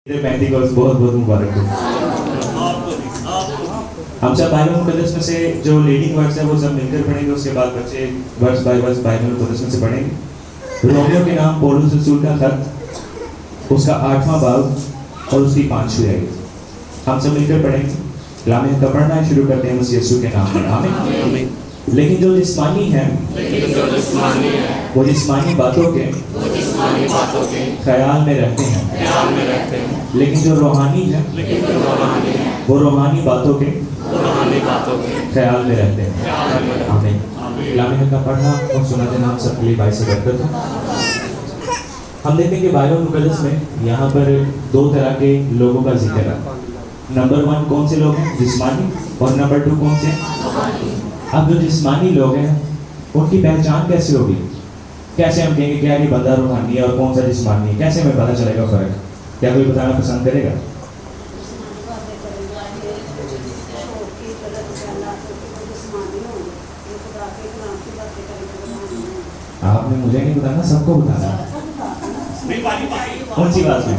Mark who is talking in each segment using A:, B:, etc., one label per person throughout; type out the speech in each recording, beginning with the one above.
A: Pentecost बहुत बहुत मुबारक हो। हम सब बाइबल मुकद्दस में से जो लीडिंग वर्ड्स है वो सब मिलकर पढ़ेंगे, उसके बाद बच्चे वर्स बाय वर्स बाइबल मुकद्दस में से पढ़ेंगे। रोमियो के नाम पौलुस रसूल का खत, उसका 8वां बाब और उसकी 5वीं आयत हम सब मिलकर पढ़ेंगे। कलाम का पढ़ना शुरू करते हैं मसीह यीशु के नाम में, आमीन। लेकिन जो जिस्मानी है वो जिस्मानी बातों के ख्याल में रहते हैं, लेकिन जो रूहानी है वो रूहानी बातों के ख्याल में रहते हैं, आमीन। कलाम का पढ़ना और सुना देना हम सबके लिए बाइस से बरकत है। हम देखते हैं कि बाइबल मुकद्दस में यहाँ पर 2 तरह के लोगों का जिक्र है। नंबर 1 कौन से लोग हैं? जिस्मानी। और नंबर 2 कौन से? अब जो जिस्मानी लोग हैं उनकी पहचान कैसे होगी? कैसे हम कहेंगे क्या ये बंदा रूहानी है और कौन सा जिस्मानी है? कैसे हमें पता चलेगा फर्क? क्या कोई बताना पसंद करेगा? आपने मुझे नहीं बताना, सबको बताना। कौन सी बात है?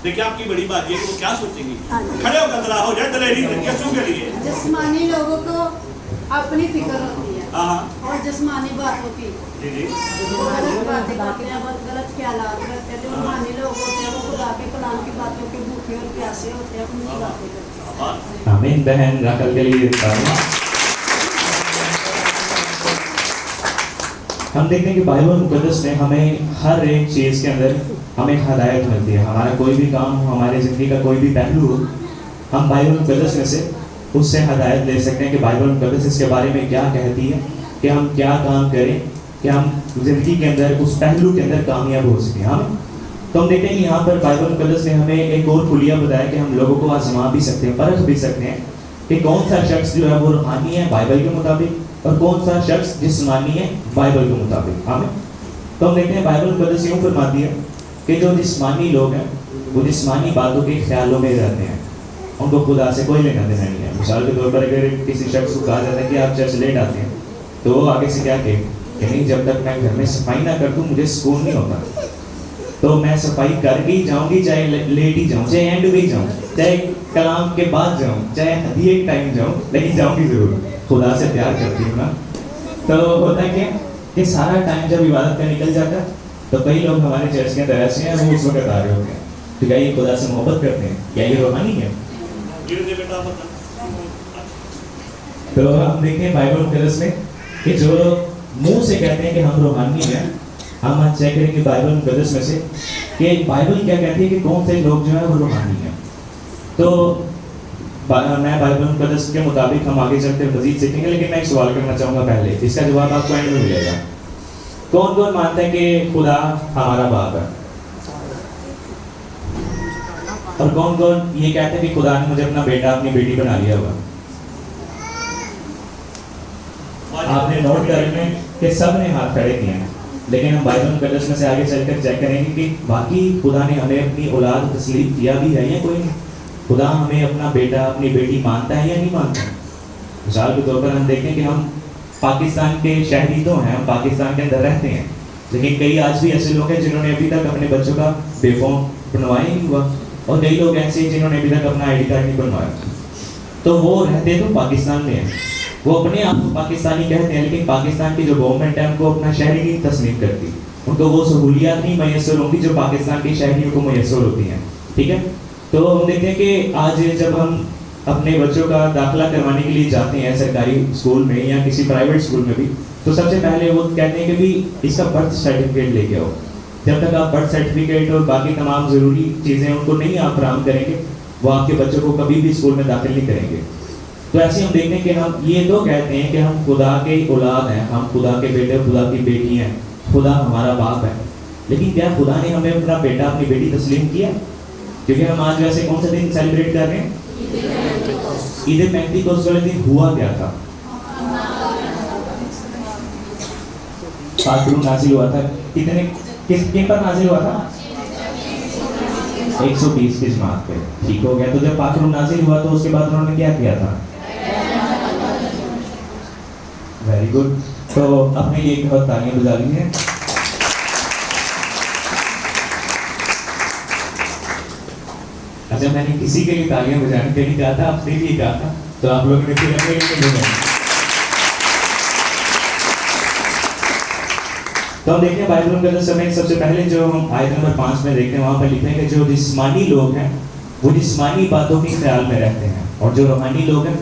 B: देखिए आपकी बड़ी बात ये कि वो क्या सोचेंगी। खड़े होकर खड़ा हो जाए दलेरी कैसों के लिए।
C: जिस्मानी लोगों को अपनी फिक्र होती है और जिस्मानी बातों की गलत बातें करते हैं, बहुत गलत ख्यालात रखते हैं। जो रूहानी लोग होते हैं वो खुदा के कलाम की बातों के भूखे और प्यासे होते हैं, उनकी बातें करते हैं।
A: आमीन। बहन राकल के लिए हम देखते हैं कि बाइबल मुकद्दस में हमें हर एक चीज़ के अंदर हमें हदायत मिलती है। हमारा कोई भी काम हो, हमारी ज़िंदगी का कोई भी पहलू हो, हम बाइबल मुकद्दस में से उससे हदायत ले सकते हैं कि बाइबल मुकद्दस इसके बारे में क्या कहती है, कि हम क्या काम करें कि हम ज़िंदगी के अंदर उस पहलू के अंदर कामयाब हो सकें। हम तो हम देखते हैं कि यहाँ पर बाइबल मुकद्दस ने हमें एक और खुलिया बताया कि हम लोगों को आजमा भी सकते हैं, परख भी सकते हैं कि कौन सा शख्स जो है वो रूहानी है बाइबल के मुताबिक और कौन सा शख्स जिस्मानी है बाइबल के मुताबिक। आमीन। तो हम देखते हैं बाइबल मुकद्दस यूँ फरमाती है कि जो जिस्मानी लोग हैं वो जिस्मानी बातों के ख्यालों में रहते हैं, उनको खुदा से कोई लेना देना नहीं है। मिसाल के तौर पर अगर किसी शख्स को कहा जाता है कि आप चर्च लेट आते हैं, तो वो आगे से क्या कहे कि नहीं, जब तक मैं घर में सफाई ना कर दूँ मुझे सुकून नहीं होता। तो मैं सफाई करके ही जाऊँगी, चाहे लेट ही जाऊँ, चाहे एंड में ही जाऊँ, चाहे कलाम के बाद जाऊँ, चाहे हदी एक टाइम जाऊँ, लेकिन जाऊँगी ज़रूर। खुदा से प्यार करती हूँ ना। तो होता है कि सारा टाइम जब इबादत का निकल जाता है तो कई लोग हमारे चर्च के अंदर ऐसे हैं वो उस वक्त आ रहे होते हैं, तो क्या ये खुदा से मोहब्बत करते हैं? क्या ये रूहानी है? तो हम देखते हैं बाइबल मुकद्दस में कि जो लोग मुंह से कहते हैं कि हम रूहानी हैं, हम आज चेक करेंगे बाइबल मुकद्दस में से कि बाइबल क्या कहती है कि कौन से लोग जो है वो रूहानी हैं। तो मैं बाइबल मुकद्दस के मुताबिक हम आगे चलते मजीद सीखेंगे, लेकिन मैं एक सवाल करना चाहूँगा पहले, इसका जवाब आपको एंड में मिलेगा। कौन कौन मानता है कि खुदा हमारा बाप है? और कौन कौन ये कहते हैं कि खुदा ने मुझे अपना बेटा अपनी बेटी बना लिया हुआ? आपने नोट कर रहे हैं कि सब ने हाथ खड़े किए हैं, लेकिन हम बाइबल मुकद्दस में से आगे चलकर चेक करेंगे कि बाकी खुदा ने हमें अपनी औलाद तस्लीम किया भी है या कोई नहीं। खुदा हमें अपना बेटा अपनी बेटी मानता है या नहीं मानता? मिसाल के तौर पर हम देखें कि हम पाकिस्तान के शहरी तो हैं, हम पाकिस्तान के अंदर रहते हैं, लेकिन कई आज भी ऐसे लोग हैं जिन्होंने अभी तक अपने बच्चों का बेफॉर्म बनवाया नहीं हुआ, और कई लोग ऐसे हैं जिन्होंने अभी तक अपना ID कार्ड नहीं बनवाया। तो वो रहते तो पाकिस्तान में हैं, वो अपने आप को पाकिस्तानी कहते हैं, लेकिन पाकिस्तान की जो गवर्नमेंट है उनको अपना शहरी नहीं तस्लीम करती, उनको वो सहूलियात नहीं मैसर होंगी जो पाकिस्तान के शहरियों को मैसर होती हैं। ठीक है। तो हम देखते हैं कि आज जब हम अपने बच्चों का दाखिला करवाने के लिए जाते हैं सरकारी स्कूल में या किसी प्राइवेट स्कूल में भी, तो सबसे पहले वो कहते हैं कि भी इसका बर्थ सर्टिफिकेट लेके आओ। जब तक आप बर्थ सर्टिफिकेट और बाकी तमाम ज़रूरी चीज़ें उनको नहीं आप फराहम करेंगे, वो आपके बच्चों को कभी भी स्कूल में दाखिल नहीं करेंगे। तो ऐसे हम देखते हैं कि हम ये तो कहते हैं कि हम खुदा के औलाद हैं, हम खुदा के बेटे खुदा की बेटी हैं, खुदा हमारा बाप है, लेकिन क्या खुदा ने हमें अपना बेटा अपनी बेटी तस्लीम किया? क्योंकि हम आज वैसे कौन सा दिन सेलिब्रेट कर रहे हैं? ईद पेंटिकॉस्ट वाले दिन हुआ क्या था? पाकरूम नाजिल हुआ था। किन पर नाजिल हुआ था? 120 की जमात पे। ठीक हो गया। तो जब पाकरूम नाजिल हुआ तो उसके बाद उन्होंने क्या किया था? Very good. तो अपने लिए एक बहुत तालियां बजा ली हैं। अच्छा, मैंने किसी के लिए तालियां बजाने के लिए कहा था, अपने लिए कहा था, तो आप लोगों ने फिर अपने लिए बजाया। तो हम देखते हैं बाइबल मुकद्दस में सबसे पहले जो हम आयत नंबर 5 में देखते हैं, वहां पर लिखा है कि जो जिस्मानी लोग हैं वो जिस्मानी बातों के ख्याल में रहते हैं, और जो रूहानी लोग हैं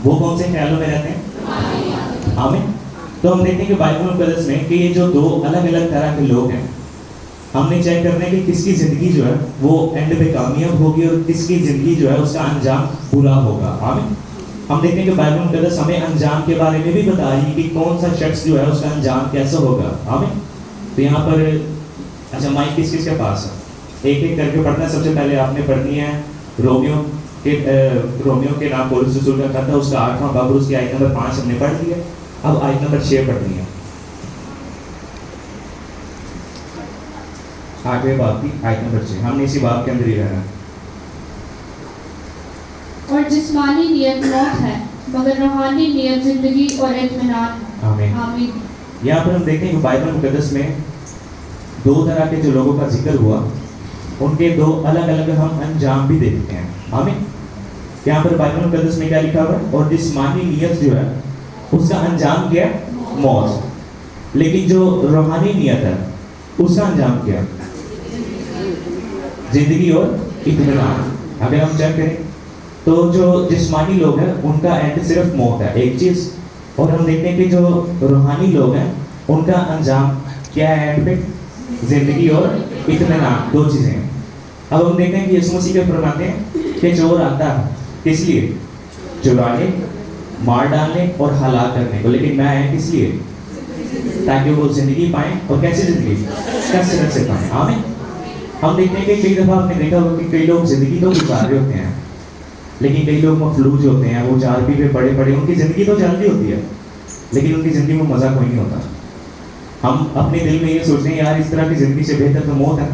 A: वो कौन से ख्यालों में रहते हैं? आमीन। तो हम देखते हैं कि बाइबल मुकद्दस में कि ये जो दो अलग अलग तरह के लोग हैं, हमने चेक करना है कि किसकी जिंदगी जो है वो एंड पे कामयाब होगी और किसकी जिंदगी जो है उसका अंजाम बुरा होगा। आमीन। हम देखते हैं कि बाइबल मुकद्दस हमें अंजाम के बारे में भी बता रही है कि कौन सा शख्स जो है उसका अंजाम कैसा होगा। आमीन। तो यहाँ पर अच्छा, माइक किस किस के पास है? एक एक करके पढ़ना है। सबसे पहले आपने पढ़नी है रोमियो के नाम पौलुस रसूल का खत है, उसका 8वां बाब, उसकी आयत नंबर 5 हमने पढ़ ली है। अब आयत नंबर 6 पढ़नी है, 8वें बाब की आयत नंबर 6। हमने इसी बाब के अंदर ही रहना है।
D: और जिस्मानी नियत मौत है, मगर रूहानी नियत जिंदगी और इत्मीनान।
A: आमीन।
D: आमीन।
A: यहाँ पर हम देखते हैं कि बाइबल मुकद्दस में दो तरह के जो लोगों का जिक्र हुआ, उनके दो अलग अलग हम अंजाम भी देखते हैं। आमीन। यहाँ पर बाइबल मुकद्दस में क्या लिखा हुआ है? और जिस्मानी नियत जो है उसका अंजाम क्या? मौत। लेकिन जो रूहानी नियत है उसका अंजाम क्या? जिंदगी और इत्मीनान। अगर हम चेक करें तो जो जिस्मानी लोग हैं उनका एंड सिर्फ मौत है, एक चीज। और हम देखते हैं कि जो रूहानी लोग हैं उनका अंजाम क्या है एंड पे? जिंदगी और इत्मीनान, दो चीजें हैं। अब हम देखते हैं कि यीशु मसीह के फरमाते हैं कि चोर आता है किस लिए? चुराने, मार डालने और हलाक करने को, लेकिन मैं आया किस लिए? ताकि वो जिंदगी पाएं। और कैसी जिंदगी? कसरत से पाएं। आमीन। हम देखते हैं कि कई दफा आपने देखा होगा कि कई लोग जिंदगी तो गुजार रहे होते हैं, लेकिन कई लोग मफलूज होते हैं, वो चारपी पे पड़े पड़े, उनकी ज़िंदगी तो चल रही होती है लेकिन उनकी ज़िंदगी में मज़ा कोई नहीं होता। हम अपने दिल में ये सोचते हैं यार इस तरह की ज़िंदगी से बेहतर तो मौत है।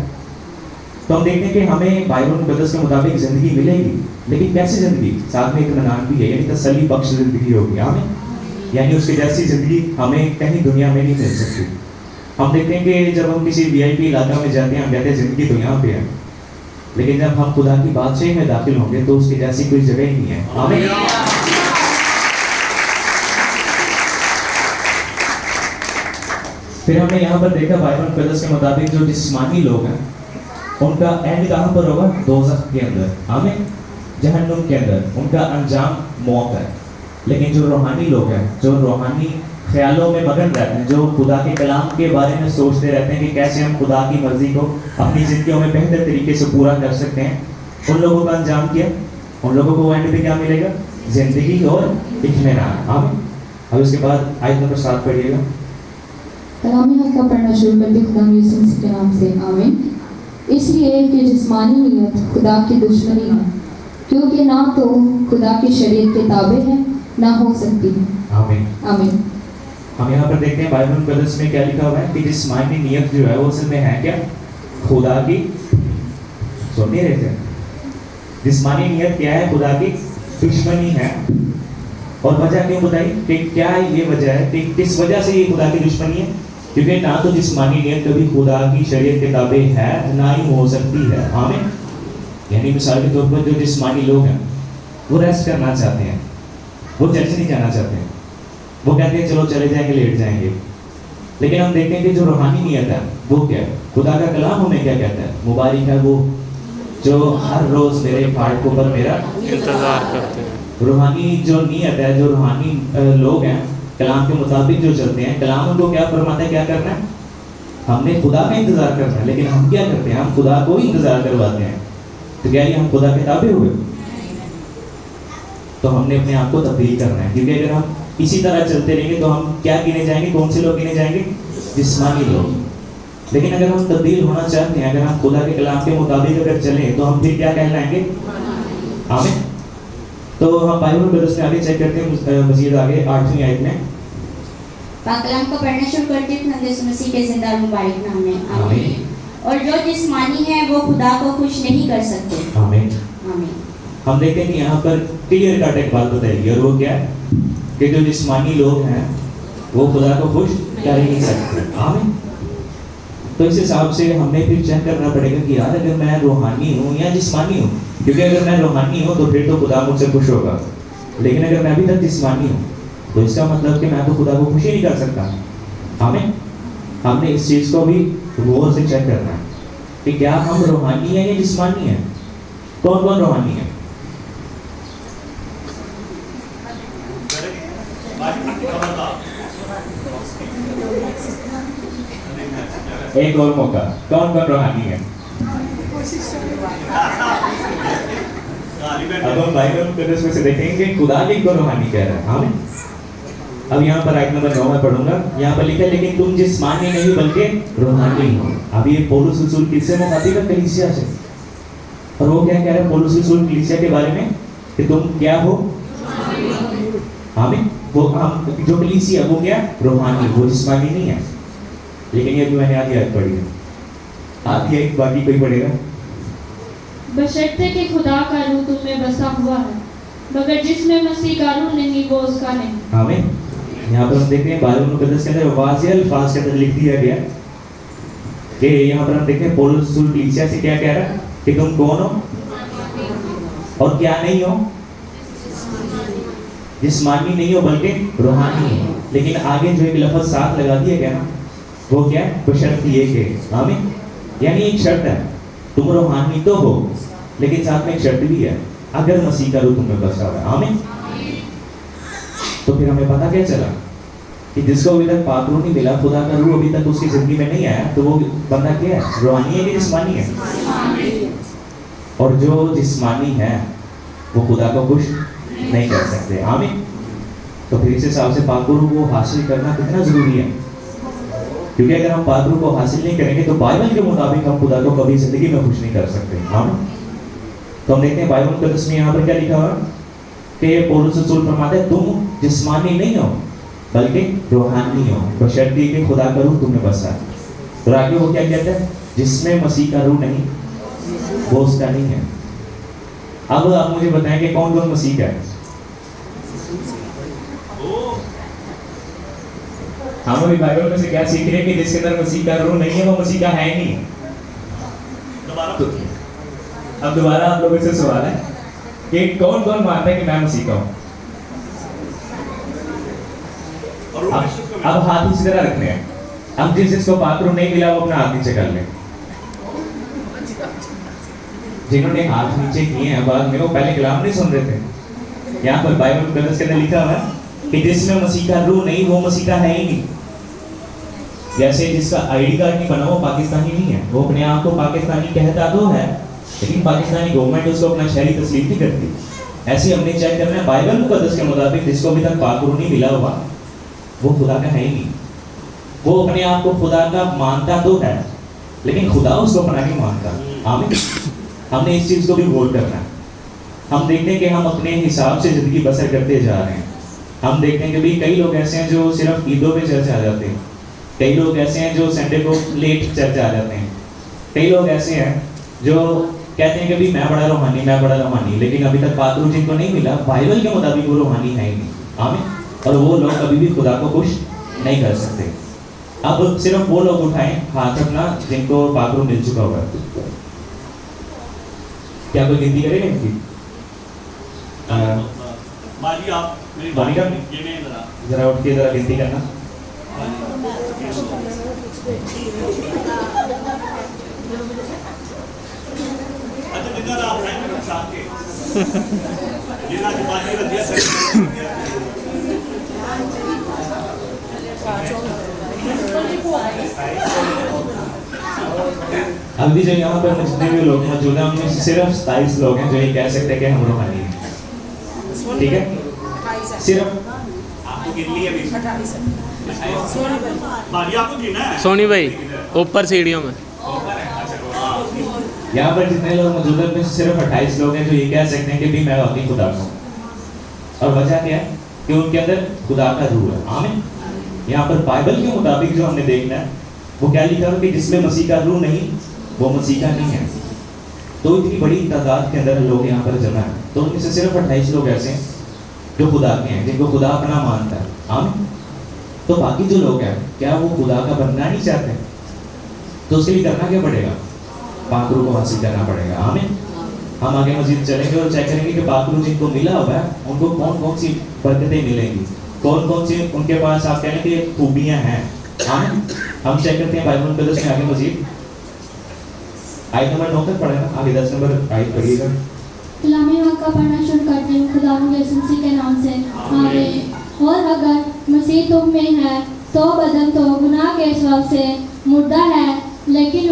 A: तो हम देखते हैं कि हमें बाइबल मुकद्दस के मुताबिक ज़िंदगी मिलेगी, लेकिन कैसी ज़िंदगी? साथ में इत्मीनान भी है, यानी तसल्ली बख्श ज़िंदगी होगी। आमीन। यानी उसकी जैसी ज़िंदगी हमें कहीं दुनिया में नहीं मिल सकती। हम देखते हैं कि जब हम किसी VIP इलाका में जाते हैं, हम कहते हैं ज़िंदगी तो यहाँ पे है, लेकिन जब हम खुदा की बादशाही में दाखिल होंगे तो उसकी जैसी कोई जगह ही नहीं है। आमीन। फिर हमने यहाँ पर देखा बाइबल मुकद्दस के मुताबिक जो जिस्मानी लोग हैं उनका एंड कहाँ पर होगा? दोज़ख के अंदर। आमीन। जहन्नुम के अंदर उनका अंजाम मौत है। लेकिन जो रूहानी लोग हैं, जो रूहानी ख्यालों में मगन रहते हैं, जो खुदा के कलाम के बारे में सोचते रहते हैं कि कैसे हम खुदा की मर्जी को अपनी जिंदगियों में बेहतर तरीके से पूरा कर सकते हैं, उन लोगों का अंजाम क्या? उन लोगों को एंड पे क्या मिलेगा? जिंदगी और इत्मीनान। आमीन। अब उसके बाद आयत नंबर 7 पढ़िएगा।
E: कलामी हक का पढ़ना शुरू करते खुदा यीशु मसीह के नाम से। आमीन। इसलिए कि जिस्मानी नियत खुदा की दुश्मनी है, क्योंकि ना तो खुदा की शरीयत के ताबे है ना हो सकती है।
A: आमीन।
E: आमीन।
A: हम यहाँ पर देखते हैं बाइबल मुकद्दस में क्या लिखा हुआ है कि जिस्मानी नियत जो है वो असल में है क्या? खुदा की, सुन नहीं रहे थे? जिस्मानी नियत क्या है? खुदा की दुश्मनी है। और वजह क्यों बताई कि क्या ये वजह है कि किस वजह से ये खुदा की दुश्मनी है? क्योंकि ना तो जिस्मानी नियत कभी खुदा की शरीयत के ताबे है, ना ही हो सकती है। आमीन। यानी मिसाल के तौर पर जो जिस्मानी लोग हैं वो रेस्ट करना चाहते हैं, वो चर्च नहीं जाना चाहते हैं, वो कहते हैं चलो चले जाएंगे, लेट जाएंगे। लेकिन हम देखते हैं कि जो रूहानी नियत है वो क्या है? खुदा का कलाम हमें क्या कहता है? मुबारक है वो जो हर रोज मेरे फाटकों पर मेरा
F: इंतजार करते हैं।
A: रूहानी जो नियत है, जो रूहानी लोग हैं, कलाम के मुताबिक जो चलते हैं, कलाम उनको क्या फरमाता है? क्या करना है? हमने खुदा का इंतजार करना है। लेकिन हम क्या करते हैं? हम खुदा को ही इंतजार करवाते हैं। तो क्या ये हम खुदा के ताबे हुए? तो हमने अपने आप को तब्दील करना है, क्योंकि अगर हम इसी तरह चलते रहेंगे तो हम क्या गिने जाएंगे? कौन से लोग गिने जाएंगे? जिस्मानी लोग। लेकिन अगर हम तब्दील होना चाहते हैं, अगर हम खुदा के कलाम के मुताबिक अगर चलें तो हम फिर क्या कहलाएंगे? आमीन। तो हम बाइबल मुकद्दस में आगे चेक करते हैं, मजीद आगे 8वीं आयत में
G: कलाम को पढ़ना शुरू करते हैं यीशु मसीह के जिंदा और मुबारक नाम में। आमीन। और जो जिस्मानी है वो खुदा को खुश नहीं कर सकते।
A: आमीन।
G: आमीन।
A: हम देखते हैं कि यहाँ पर क्लियर कट एक बात बताई और वो क्या है कि जो जिस्मानी लोग हैं वो खुदा को खुश कर ही नहीं सकते। आमीन। तो इस हिसाब से हमने फिर चेक करना पड़ेगा कि यार अगर मैं रूहानी हूँ या जिस्मानी हूँ, क्योंकि अगर मैं रूहानी हूँ तो फिर तो खुदा मुझसे खुश होगा, लेकिन अगर मैं अभी तक जिस्मानी हूँ तो इसका मतलब कि मैं तो खुदा को खुश ही नहीं कर सकता। आमीन। हमने इस चीज़ को भी गौर से चेक करना है कि क्या हम रूहानी हैं या जिस्मानी हैं। कौन कौन रूहानी है? एक और मौका, कौन कौन रूहानी है? अब हम बाइबल मुकद्दस में से देखेंगे खुदा किनको रूहानी कह रहा है। आमीन। अब यहाँ पर आयत नंबर 9 में पढ़ूंगा। यहाँ पर लिखा है लेकिन तुम जिस्मानी नहीं बल्कि रूहानी हो। अब ये पौलुस रसूल किससे मुखातिब है? कलीसिया से। और वो क्या कह रहा है पौलुस रसूल कलीसिया के बारे में कि तुम क्या हो? आमीन। वो हम जो कलीसिया वो क्या? रूहानी, वो जिस्मानी नहीं है। लेकिन ये भी मैंने आधी आयत पढ़ी है, आधी आयत बाकी कोई पढ़ेगा।
D: बशर्ते कि खुदा का रूह तुम में बसा हुआ है, मगर जिसमें मसीह का रूह नहीं वो उसका नहीं।
A: आमीन। यहाँ पर हम देखते हैं बाइबल मुकद्दस के अंदर वाज़ेह अल्फाज के अंदर लिख दिया गया कि यहाँ पर हम देखते हैं पौलुस रसूल कलीसिया से क्या कह रहा है कि तुम कौन हो और क्या नहीं हो? जिस्मानी नहीं हो बल्कि रूहानी हो। लेकिन आगे जो एक लफ्ज़ साथ लगा दिया गया ना, वो क्या है? बशर्ते ये के। आमीन। यानी एक शर्त है, तुम रूहानी तो हो लेकिन साथ में एक शर्त भी है, अगर मसीह का रूह तुम में बसा हुआ है। आमीन। तो फिर हमें पता क्या चला कि जिसको अभी तक पाक रूह नहीं मिला, खुदा का रूह अभी तक उसकी जिंदगी में नहीं आया, तो वो बंदा क्या है? रूहानी है कि जिस्मानी है? और जो जिस्मानी है वो खुदा को खुश नहीं कर सकते। आमीन। तो फिर इस हिसाब से पाक रूह को हासिल करना कितना जरूरी है, क्योंकि अगर हम पाक रूह को हासिल नहीं करेंगे तो बाइबल के मुताबिक हम खुदा को कभी जिंदगी में खुश नहीं कर सकते। आमीन। तो हम देखते हैं बाइबल मुकद्दस में यहाँ पर क्या लिखा हुआ कि पौलुस रसूल फरमाता है तुम जिस्मानी नहीं हो बल्कि रूहानी हो, बशर्ते कि खुदा का रूह तुम में बसा है। तो आगे वो क्या कहता है? जिसमें मसीह का रूह नहीं वो उसका नहीं है। अब आप मुझे बताएं कि कौन कौन मसीह का है? हम अभी बाइबल में से क्या सीख रहे हैं कि जिसके अंदर मसीह का रूह नहीं है वो मसीह का है ही नहीं। तो अब दोबारा आप लोगों से सवाल है कि कौन कौन मानता है कि मैं मसीह का हूं? अब हाथ इसी तरह रखने हैं। हम जिसको पाक रूह नहीं मिला वो अपना हाथ नीचे कर ले। जिन्होंने हाथ नीचे किए हैं बाद में वो पहले कलाम नहीं सुन रहे थे। यहाँ पर बाइबल मुकद्दस के अंदर लिखा हुआ है कि जिसमें मसीह का रूह नहीं वो मसीह का है ही नहीं। जैसे जिसका आईडी कार्ड नहीं बना वो पाकिस्तानी नहीं है, वो अपने आप को पाकिस्तानी कहता तो है लेकिन पाकिस्तानी गवर्नमेंट उसको अपना शहरी तस्लीम नहीं करती। ऐसे हमने चेक करना है बाइबल मुकद्दस के मुताबिक जिसको अभी तक पाक रूह नहीं मिला हुआ वो खुदा का है ही नहीं। वो अपने आप को खुदा का मानता तो है लेकिन खुदा उसको अपना नहीं मानता। आमीन। हमने इस चीज़ को भी गौर करना है। हम देखते हैं कि हम अपने हिसाब से ज़िंदगी बसर करते जा रहे हैं। हम देखते हैं कि भाई कई लोग ऐसे हैं जो सिर्फ ईदों में चर्च आ जाते हैं, कई लोग ऐसे हैं जो संडे को लेट चर्च आ जाते हैं, कई लोग ऐसे हैं जो कहते हैं कि भाई मैं बड़ा रूहानी, लेकिन अभी तक पाक रूह जिनको नहीं मिला बाइबल के मुताबिक वो रूहानी है ही नहीं। आमीन। और वो लोग कभी भी खुदा को खुश नहीं कर सकते। अब सिर्फ वो लोग उठाएं हाथ अपना जिनको पाक रूह मिल चुका होगा। क्या कोई गिनती करेगा इनकी? बालिका जरा उठ के जरा गिनती करना। अभी जो यहाँ पर जितने भी लोग मौजूद हैं उनमें सिर्फ 27 लोग हैं जो ये कह सकते हैं कि हम रूहानी हैं। ठीक है, सिर्फ आपको गिन लिया अभी।
F: सोनी भाई ऊपर सीढ़ियों में
A: यहाँ पर जितने लोग मौजूद हैं उनमें सिर्फ 28 लोग हैं जो ये कह सकते हैं कि भी मैं वाकई खुदा हूँ। और वजह क्या है कि उनके अंदर खुदा का रूह है। आमीन। यहाँ पर बाइबल के मुताबिक जो हमने देखना है वो क्या लिखा है कि जिसमें मसीह का रूह नहीं वो मसीह का नहीं है। तो इतनी बड़ी तादाद के अंदर लोग यहाँ पर जमा है, तो उनमें से सिर्फ 28 लोग ऐसे हैं जो खुदा के हैं, जिनको खुदा अपना मानता है। आमीन। तो बाकी जो लोग हैं क्या वो खुदा का बनना नहीं चाहते? तो उसके लिए करना क्या पड़ेगा? पाक रूह को हासिल करना पड़ेगा। आमीन। हम आगे मस्जिद चलेंगे और चेक करेंगे कि पाक रूह जिनको मिला हुआ है उनको कौन कौन सी बरकतें मिलेंगी, कौन कौन सी उनके पास आप कहें कि खूबियां हैं। आमीन। हम चेक करते हैं बाइबल मुकद्दस में आगे मस्जिद आयत नंबर 9 तक पढ़ेगा, आगे 10 नंबर आयत पढ़िएगा।
D: कलामी हक का पढ़ना शुरू करते हैं खुदावंद यीशु मसीह के नाम से, आमीन। और अगर मसीह तुम में है तो बदन तो गुनाह के स्वभाव से मुर्दा है, लेकिन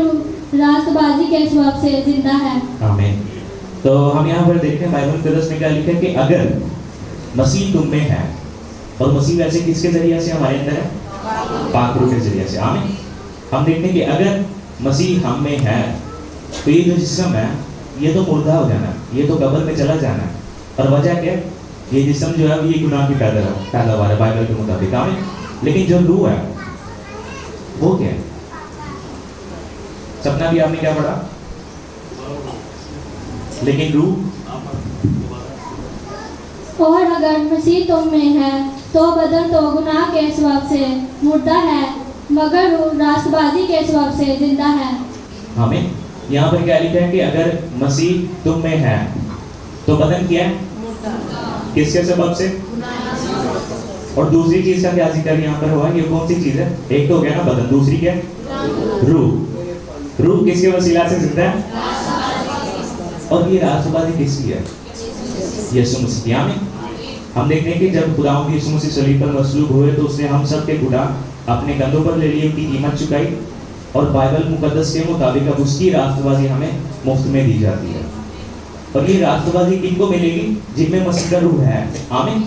D: रास्तबाजी के स्वभाव से जिंदा है।
A: आमीन। तो हम यहाँ पर देखते हैं बाइबल मुकद्दस में क्या लिखा है कि अगर मसीह तुम में है, और मसीह वैसे किसके जरिए से हमारे अंदर है? पाक रूह के जरिए से। आमीन। हम देखते हैं कि अगर मसीह हम में है तो ये जो जिस्म है ये तो मुर्दा हो जाना, ये तो कब्र में चला जाना है। और वजह क्या? ये जिस्म जो है ये गुनाह की पैदावार है बाइबल के मुताबिक। आमीन। लेकिन जो रूह है वो क्या है? सपना भी आपने क्या पढ़ा? लेकिन रूह,
D: और अगर मसीह तुम में है तो बदन तो गुनाह के स्वभाव से मुर्दा है, मगर रूह रास्तबाजी के स्वभाव से जिंदा है।
A: आमीन। यहाँ पर क्या लिखा है कि अगर मसीह तुम में है तो बदन क्या है? किसके सबब से? और दूसरी चीज का क्या जिक्र यहाँ पर हुआ? ये कौन सी चीज है? एक तो हो गया ना बदन, दूसरी क्या? रूह। रूह किसके वसीला से जिंदा है? और ये रास्तबाजी किसकी है? यीशु मसीह की। आमीन। हम देखते हैं कि जब खुदावंद यीशु मसीह सलीब पर मसलूब हुए तो उसने हम सब के गुनाह अपने कंधों पर ले लिए, उनकी कीमत चुकाई, और बाइबल मुकद्दस के मुताबिक अब उसकी रास्तबाजी हमें मुफ्त में दी जाती है। और ये रास्तबाजी किनको मिलेगी? जिनमें मसीह का रूह है। आमीन।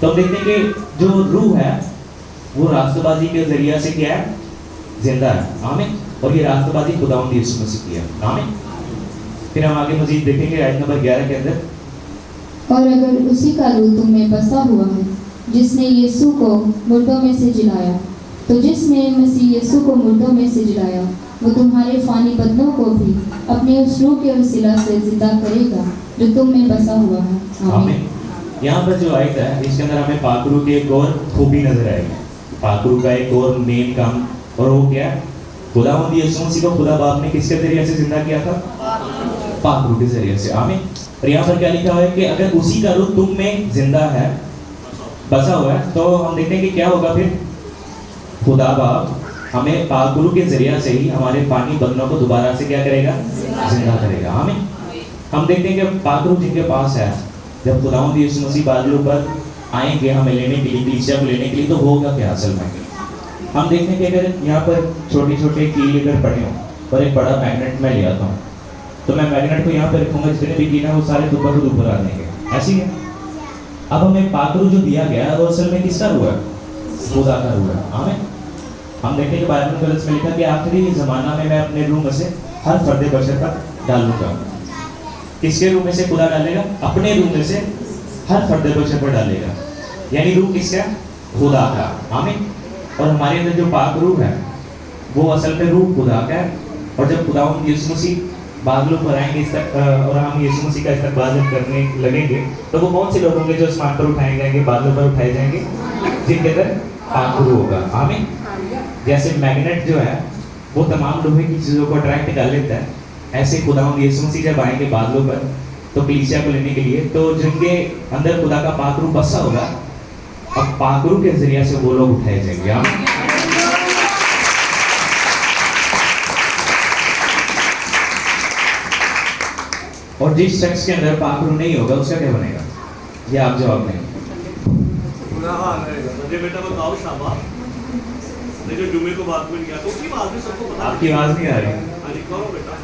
A: तो हम देखते हैं कि जो रूह है वो रास्तबाजी के जरिए से क्या है? जिंदा है। आमीन। और ये रास्तबाजी खुदावंद यीशु मसीह की है। आमीन। फिर हम आगे मजीद देखेंगे आयत नंबर 11 के अंदर।
E: और अगर उसी का रूह तुम में बसा हुआ है जिसने यीशु को मुर्दों में से जिलाया, तो जिसने मसीह यीशु को मुर्दों में से जिलाया वो तुम्हारे फानी बदनों को भी अपने उस रूह के वसीला से जिंदा करेगा जो तुम में बसा हुआ है।
A: आमीन। यहाँ पर जो आयत है इसके अंदर हमें पाक रूह की एक और खूबी नजर आएगी। पाक रूह का एक और मेन काम, और वो क्या है? खुदावंद यीशु मसीह को खुदा बाप ने किसके जरिए से जिंदा किया था? पाक रूह के जरिए से। आमीन। और यहाँ पर क्या लिखा हुआ है कि अगर उसी का रूह तुम में जिंदा है, बसा हुआ है, तो हम देखते हैं कि क्या होगा फिर? खुदा बाप हमें पाक रूह के जरिए से ही हमारे पानी बदनों को दोबारा से क्या करेगा? जिंदा करेगा। आमीन। हम देखते हैं कि पाक रूह जिनके पास है, जब खुदावंद यीशु मसीह बादलों पर आएंगे हमें लेने के लिए, कलीसिया को लेने के लिए, तो होगा क्या असल में? हम देखते हैं कि अगर यहाँ पर छोटे छोटे कील अगर पड़े हों और एक बड़ा मैग्नेट मैं ले आता हूँ, तो मैं मैग्नेट को यहाँ पर रखूँगा, जितने भी कील हैं वो सारे खुद ऊपर आ जाएंगे। ऐसी है। अब हमें पाक रूह जो दिया गया है वो असल में किसका रूह है? खुदा का रूह है। आमीन। हम देखते हैं कि बाइबल मुकद्दस में लिखा कि आखिरी ज़माना में मैं अपने रूह में से हर फर्द बशर का डालूंगा। किसके रूह में से खुदा डालेगा? अपने रूह में से हर फर्द बशर पर डालेगा। यानी रूह किसका? खुदा का। आमीन। और हमारे अंदर जो पाक रूह है वो असल में रूह खुदा का है। और जब खुदावंद यीशु मसीह बादलों पर आएंगे और हम यीशु मसीह का इस्तकबाल करने लगेंगे, तो वो कौन से लोग होंगे जो आसमान पर उठाए जाएंगे, बादलों पर उठाए जाएंगे? जिनके अंदर पाक रूह होगा। आमीन। जैसे मैग्नेट जो है वो तमाम लोहे की चीज़ों को अट्रैक्ट कर लेता है, ऐसे खुदावंद यीशु मसीह जब आएंगे बादलों पर तो कलीसिया को लेने के लिए, तो जिनके अंदर खुदा का पाक रूह बसा होगा, अब पाक रूह के जरिए से वो लोग उठाए जाएंगे। आमीन। और जिस शख्स के अंदर पाक रूह नहीं होगा उसका क्या बनेगा? ये आप जवाब दें।
B: बेटा बताओ शाबाश। जो जुमे को बात में किया तो उसकी बात भी सबको पता।
A: आपकी आवाज नहीं आ रही।
B: हां जी, करो बेटा।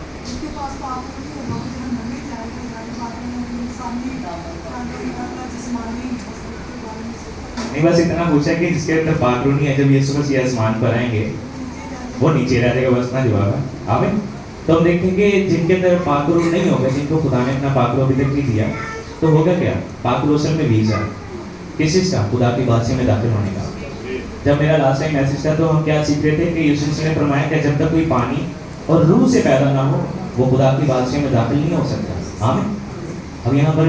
A: नहीं, बस इतना पूछा कि जिसके अंदर पाक रूह नहीं है, जब यीशु मसीह आसमान पर आएंगे वो नीचे रह जाएगा, बस ना जवाब है। आमीन। तो हम देखेंगे जिनके अंदर पाक रूह नहीं होगा, जिनको खुदा ने अपना पाक रूह अभी तक नहीं दिया, तो होगा क्या? पाक रूह असल में वीजा किस चीज़ का? खुदा की बादशाह में दाखिल होने का। जब मेरा लास्ट टाइम मैसेज था तो हम क्या सीख रहे थे कि यीशु मसीह ने फरमाया कि जब तक कोई पानी और रूह से पैदा ना हो वो खुदा की बादशाह में दाखिल नहीं हो सकता। आमीन। अब यहाँ पर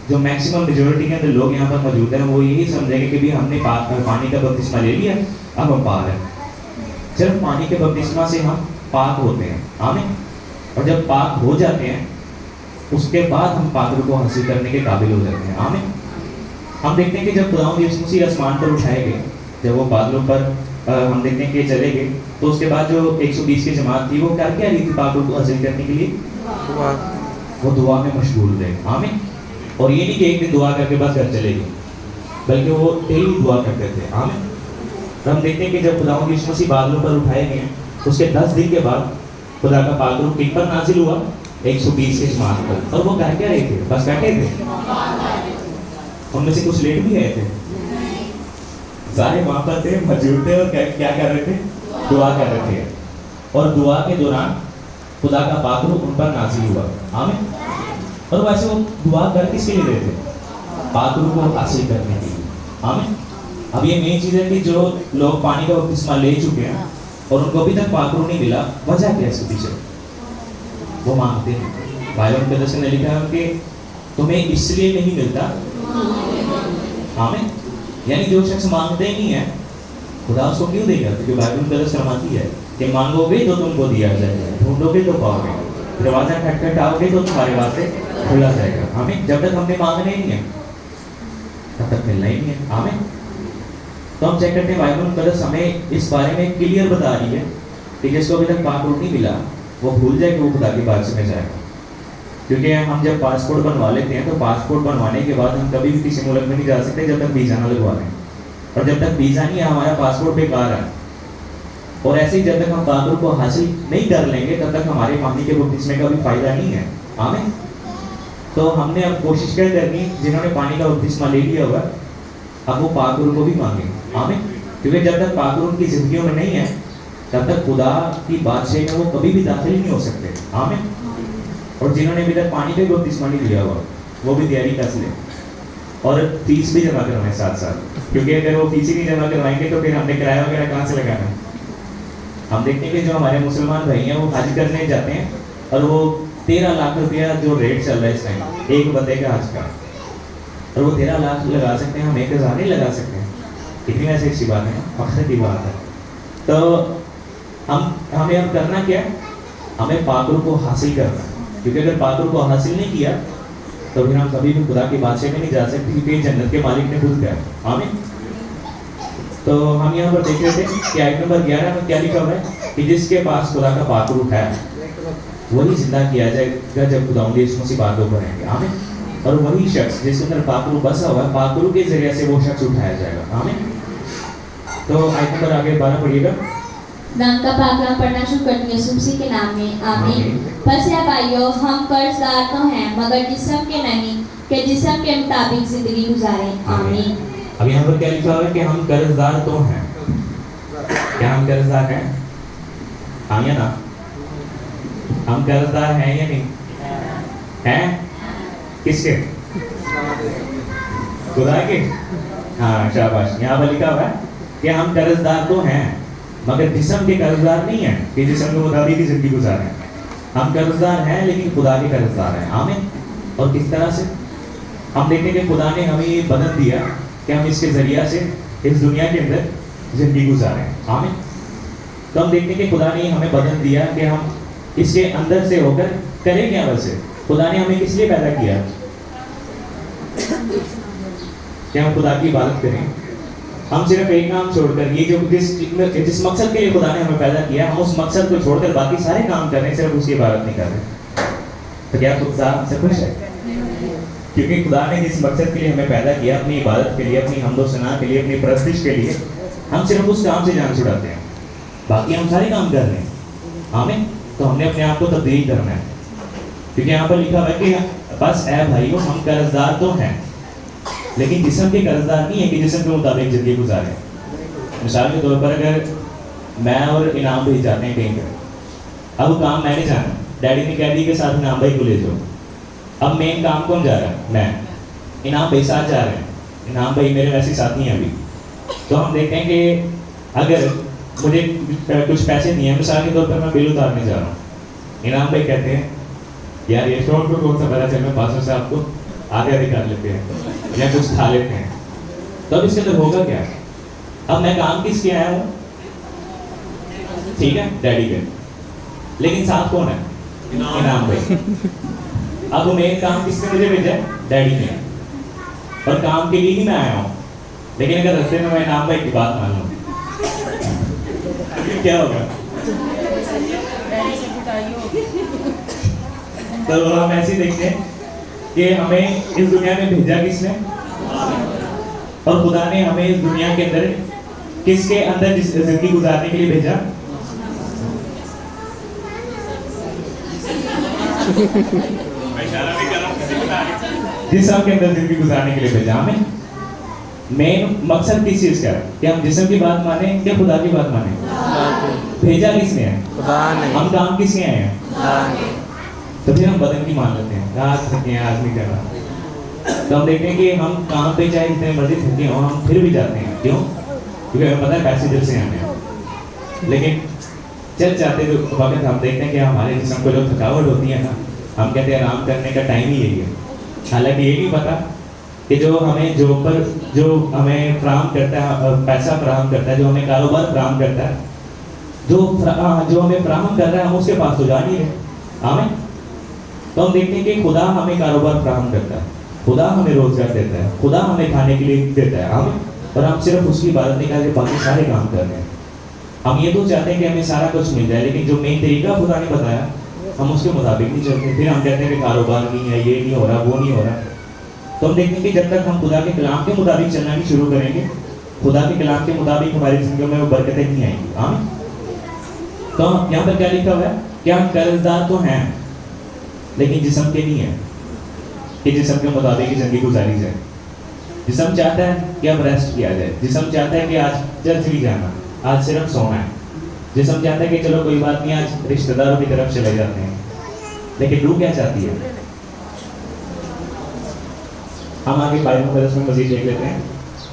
A: जो मैक्सिमम मेजोरिटी के अंदर लोग यहाँ पर मौजूद हैं वो यही समझेंगे कि भी हमने पानी का बपतिस्मा ले लिया, अब हम पाक हैं। सिर्फ पानी के बपतिस्मा से हम पाक होते हैं, आमीन। और जब पाक हो जाते हैं उसके बाद हम पाक रूह को हासिल करने के काबिल हो जाते हैं, आमीन। हम देखते हैं कि जब खुदावंद यीशु मसीह आसमान पर उठाए गए, जब वो बादलों पर हम देखते हैं कि चले गए, तो उसके बाद जो 120 की जमात थी वो कर क्या रही थी पाक रूह को हासिल करने के लिए? वो दुआ में मशगूल रहे, आमीन। और ये नहीं कि एक दिन दुआ करके बस घर चले गए, बल्कि वो डेली दुआ करते थे, आमीन। तो हम देखते हैं कि जब खुदावंद यीशु मसीह बादलों पर उठाए गए उसके 10 दिन के बाद खुदा का पाक रूह किन पर नाजिल हुआ? 120 की जमात पर। और वो कर क्या रहे थे? बस बैठे थे। उनमें से कुछ लेट भी गए थे, सारे वहां पर थे, मौजूद थे और क्या कर रहे थे? दुआ कर रहे थे। और दुआ के दौरान खुदा का पाक रूह उन पर नाजिल हुआ, आमीन। और वैसे वो दुआ कर किसके लिए रहे थे? पाक रूह को हासिल करने के लिए, आमीन। अब ये मेन चीज़ है कि जो लोग पानी का बपतिस्मा ले चुके हैं और उनको अभी तक पाक रूह नहीं मिला, वजह क्या है इसके पीछे? वो मांगते हैं। बाइबल में दर्शन ने लिखा है कि तुम्हें इसलिए नहीं मिलता, आमीन। यानी जो शख्स मांगते ही नहीं है खुदा उसको क्यों देगा? क्योंकि बाइबल में दर्शन फरमाती है कि मांगोगे तो तुमको दिया जाएगा, ढूंढोगे तो पाओगे, दरवाजा खटखटाओगे तो तुम्हारे वास्ते खुला जाएगा, आमीन। जब तक हमने मांगना ही नहीं है तब तक मिलना ही नहीं है, आमीन। तो हम चेक करते हैं बाइबल मुकद्दस हमें इस बारे में क्लियर बता रही है कि जिसको अभी तक पाक रूह नहीं मिला वो भूल जाए कि वो खुदा की बात में जाएगा। क्योंकि हम जब पासपोर्ट बनवा लेते हैं तो पासपोर्ट बनवाने के बाद हम कभी भी किसी मुल्क में नहीं जा सकते जब तक वीज़ा ना लगवा लें, और जब तक वीज़ा नहीं है हमारा पासपोर्ट बेकार है। और ऐसे ही जब तक हम पाक रूह को हासिल नहीं कर लेंगे तब तक हमारे पानी के बपतिस्मे का भी फायदा नहीं है, आमीन। तो हमने अब कोशिश क्या करनी, जिन्होंने पानी का बपतिस्मा ले लिया हुआ अब वो पाक रूह को भी मांगे, आमीन। क्योंकि जब तक पाक रूह उनकी जिंदगियों में नहीं है तब तक खुदा की बादशाही में वो कभी भी दाखिल नहीं हो सकते, आमीन। और जिन्होंने अभी तक पानी का बपतिस्मा नहीं लिया हुआ वो भी तैयारी कर लें और फीस भी जमा करवाएं साथ साथ, क्योंकि अगर वो फीस ही नहीं जमा करवाएंगे तो फिर हमने किराया वगैरह कहाँ से लगाना है? हम देखते हैं कि जो हमारे मुसलमान भाई हैं वो हज करने जाते हैं और वो 13 लाख रुपया जो रेट चल रहा है इस टाइम एक बंदे का हज का, और वो 13 लाख लगा सकते हैं, हम 1000 नहीं लगा सकते हैं। कितनी ऐसी अच्छी बात है, फख्र की बात है। तो हमें अब करना क्या है? हमें पाक रूह को हासिल करना है, क्योंकि अगर पाक रूह को हासिल नहीं किया तो फिर हम कभी भी खुदा की बादशाही में नहीं जा सकते, क्योंकि जन्नत के मालिक ने खुद कहा, आमीन। तो हम यहाँ पर देख रहे थे कि आयत नंबर 11 में क्या लिखा हुआ है कि जिसके पास खुदा का पाक रूह है वही जिंदा किया जाएगा जब खुदावंद यीशु मसीह बातों पर आएंगे, आमीन। और वही शख्स जिसके अंदर पाक रूह बसा हुआ है पाक रूह के जरिए से वो शख्स उठाया जाएगा, आमीन। तो आयत नंबर आगे 12 पढ़िएगा।
G: नाम का पाकलाम पढ़ना शुरू करते हैं यीशु मसीह के नाम में, आमीन। बस है भाइयों, हम कर्जदार तो हैं मगर जिस्म के नहीं कि जिस्म के मुताबिक जिंदगी गुजारें, आमीन।
A: अब यहाँ पर क्या लिखा हुआ है कि हम कर्जदार तो हैं। क्या हम कर्जदार हैं? हाँ या ना? हम कर्जदार हैं या नहीं हैं? किसके? खुदा के। हाँ शाबाश। यहाँ पर लिखा हुआ है कि हम कर्जदार तो हैं मगर जिस्म के कर्जदार नहीं है कि जिस्म के मुताबिक ही जिंदगी गुजारें। हम कर्जदार हैं लेकिन खुदा के कर्जदार हैं, आमीन। और किस तरह से? हम देखते हैं कि खुदा ने हमें ये बदल दिया कि हम इसके जरिया से इस दुनिया के अंदर जिंदगी गुजारें, आमीन। तो हम देखते हैं कि खुदा ने हमें बदल दिया कि हम इसके अंदर से होकर करें क्या? वैसे खुदा ने हमें किस लिए पैदा किया? कि हम खुदा की इबादत करें। हम सिर्फ एक काम छोड़कर ये जो जिस मकसद के लिए खुदा ने हमें पैदा किया हम उस मकसद को छोड़कर बाकी सारे काम कर रहे हैं, सिर्फ उसकी इबादत नहीं कर रहे। तो क्या खुदा हमसे खुश है? क्योंकि खुदा ने जिस मकसद के लिए हमें पैदा किया, अपनी इबादत के लिए, अपनी हम्दो सना के लिए, अपनी परस्तिश के लिए, हम सिर्फ उस काम से जान छुड़ाते हैं, बाकी हम सारे काम कर रहे हैं, आमीन। तो हमने अपने आप को तब्दील करना है, क्योंकि यहाँ पर लिखा हुआ है कि बस ऐ भाइयों हम कर्जदार तो हैं लेकिन जिस्म के कर्जदार नहीं है कि जिस्म के मुताबिक जिंदगी गुजारें। मिसाल के तौर पर अगर मैं और इनाम भाई जाते हैं कहीं पर, अब काम मैंने जाना, डैडी ने कह दी कि साथ इनाम भाई को ले जाओ। अब मेन काम कौन जा रहा है? मैं। इनाम भाई साथ जा रहे हैं, इनाम भाई मेरे वैसे साथी हैं अभी। तो हम देखते हैं कि अगर मुझे कुछ पैसे नहीं है, मिसाल के तौर पर मैं बिल उतारने जा रहा हूँ, इनाम भाई कहते हैं यार ये शॉर्ट को कौन सा पता चल में 500 से आपको आधे आधे कर लेते हैं या कुछ खा लेते हैं। तो अब इसके अंदर होगा क्या? अब मैं काम किसके आया हूँ? ठीक है, डैडी के, लेकिन साथ कौन है? इनाम भाई। अब वो मेन काम किसने मुझे भेजा है? डैडी ने। और काम के लिए ही मैं आया हूँ, लेकिन अगर रास्ते में मैं इनाम भाई की बात मान लूँ क्या होगा? तो हम ऐसे देखते हैं कि हमें इस दुनिया में भेजा किसने, और खुदा ने हमें इस दुनिया के अंदर किसके अंदर जिंदगी गुजारने के लिए भेजा? जिस्म के अंदर जिंदगी गुजारने के लिए भेजा हमें। मेन मकसद किस चीज का है? कि हम जिस्म की बात माने या खुदा की बात माने? भेजा किसने है? हम काम किसके आए हैं? तो फिर हम बदन की मान लेते हैं, आज थके हैं, आज नहीं करना। तो हम देखते हैं कि हम काम पे चाहे जितने मर्जी थके हों, हम फिर भी जाते हैं। क्यों? क्योंकि हमें पता है पैसे जब से आने हैं। लेकिन चल जाते तो वक्त हम देखते हैं कि हमारे जिस्म को जो थकावट होती है ना, हम कहते हैं आराम करने का टाइम ही यही है। हालांकि ये नहीं पता कि जो हमें जॉब पर जो हमें फराहम करता है, पैसा फराहम करता है, जो हमें कारोबार फराहम करता है, जो हमें फराहम कर रहा है, हम उसके पास तो जा नहीं रहे। आमीन। तो हम देखते हैं कि खुदा हमें कारोबार फराहम करता है, खुदा हमें रोजगार देता है, खुदा हमें खाने के लिए देता है। आमीन। और हम सिर्फ उसकी इबादत नहीं करते, बाकी सारे काम कर रहे हैं। हम ये तो चाहते हैं कि हमें सारा कुछ मिल जाए, लेकिन जो मेन तरीका खुदा ने बताया हम उसके मुताबिक नहीं चलते। फिर हम कहते हैं कि कारोबार नहीं है, ये नहीं हो रहा, वो नहीं हो रहा। तो हम देखते हैं कि जब तक हम खुदा के कलाम के मुताबिक चलना नहीं शुरू करेंगे, खुदा के कलाम के मुताबिक हमारी जिंदगी में वो बरकतें नहीं आएंगी। आमीन। तो यहाँ पर क्या लिखा हुआ है कि हम कर्जदार तो हैं, लेकिन जिस्म के नहीं है कि जिस्म के मुताबिक ही जिंदगी गुजारी जाए। जिस्म चाहता है कि अब रेस्ट किया जाए, जिस्म चाहता है कि आज चर्च नहीं जाना, आज सिर्फ सोना है। जिस्म चाहता है कि चलो कोई बात नहीं, आज रिश्तेदारों की तरफ चले जाते हैं। लेकिन रूह क्या चाहती है? हम आगे बाइबल मुकद्दस में मजीद देख लेते हैं।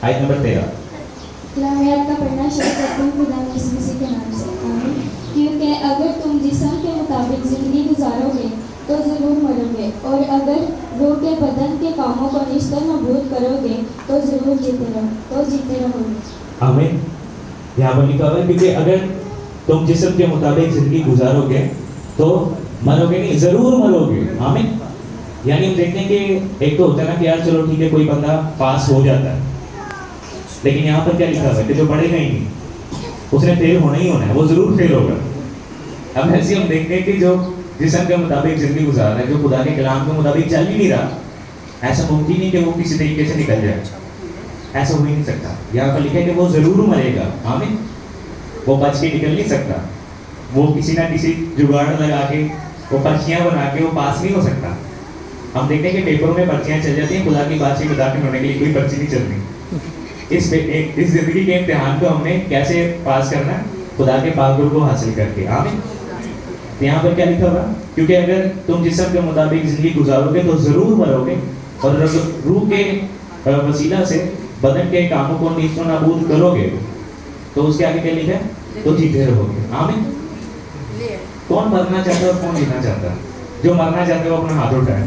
A: आयत नंबर 13
D: कलामियात का पढ़ना शुरू करते हैं खुदा यीशु मसीह के नाम से। आमीन। क्योंकि अगर तुम जिस्म के मुताबिक जिंदगी गुजारोगे तो ज़रूर मरोगे, और अगर रूह के बदन के कामों को निश्चय नाबूद करोगे तो ज़रूर जीते रहोगे।
A: आमीन। यहाँ पर लिखा हुआ है क्योंकि अगर तुम जिस्म के मुताबिक जिंदगी गुजारोगे तो मरोगे नहीं, जरूर मरोगे। आमीन। यानी हम देखते हैं कि एक तो होता है ना कि यार चलो ठीक है, कोई बंदा पास हो जाता है, लेकिन यहाँ पर क्या लिखा हुआ है कि जो पढ़ेगा ही नहीं, उसने फेल होना ही होना है, वो जरूर फेल होगा। अब ऐसे हम देखते हैं कि जो जिस्म के मुताबिक जिंदगी गुजार रहा है, जो खुदा के कलाम के मुताबिक चल ही नहीं रहा, ऐसा मुमकिन नहीं कि वो किसी तरीके से निकल जाए, ऐसा हो ही नहीं सकता। यहाँ पर लिखा है कि वो जरूर मरेगा। आमीन। वो बच के निकल नहीं सकता, वो किसी ना किसी जुगाड़ लगा के, वो पर्चियाँ बना के वो पास नहीं हो सकता। हम देखते हैं कि पेपरों में पर्चियाँ चल जाती हैं, खुदा की बात से मुताबिक होने के लिए कोई पर्ची नहीं चलती। इस जिंदगी के इम्तिहान को हमने कैसे पास करना है? खुदा के पाक को हासिल करके। आमीन। तो यहाँ पर क्या लिखा हुआ? क्योंकि अगर तुम जिस्म के मुताबिक जिंदगी गुजारोगे तो जरूर मरोगे, और रूह के वसीला से बदन के कामों को नीस्तो नाबूद करोगे तो उसके आगे क्या लिखा है? तो जीते रहोगे। आमीन। कौन मरना चाहता है और कौन जीना चाहता है? जो मरना चाहते हैं वो अपना हाथ उठाए।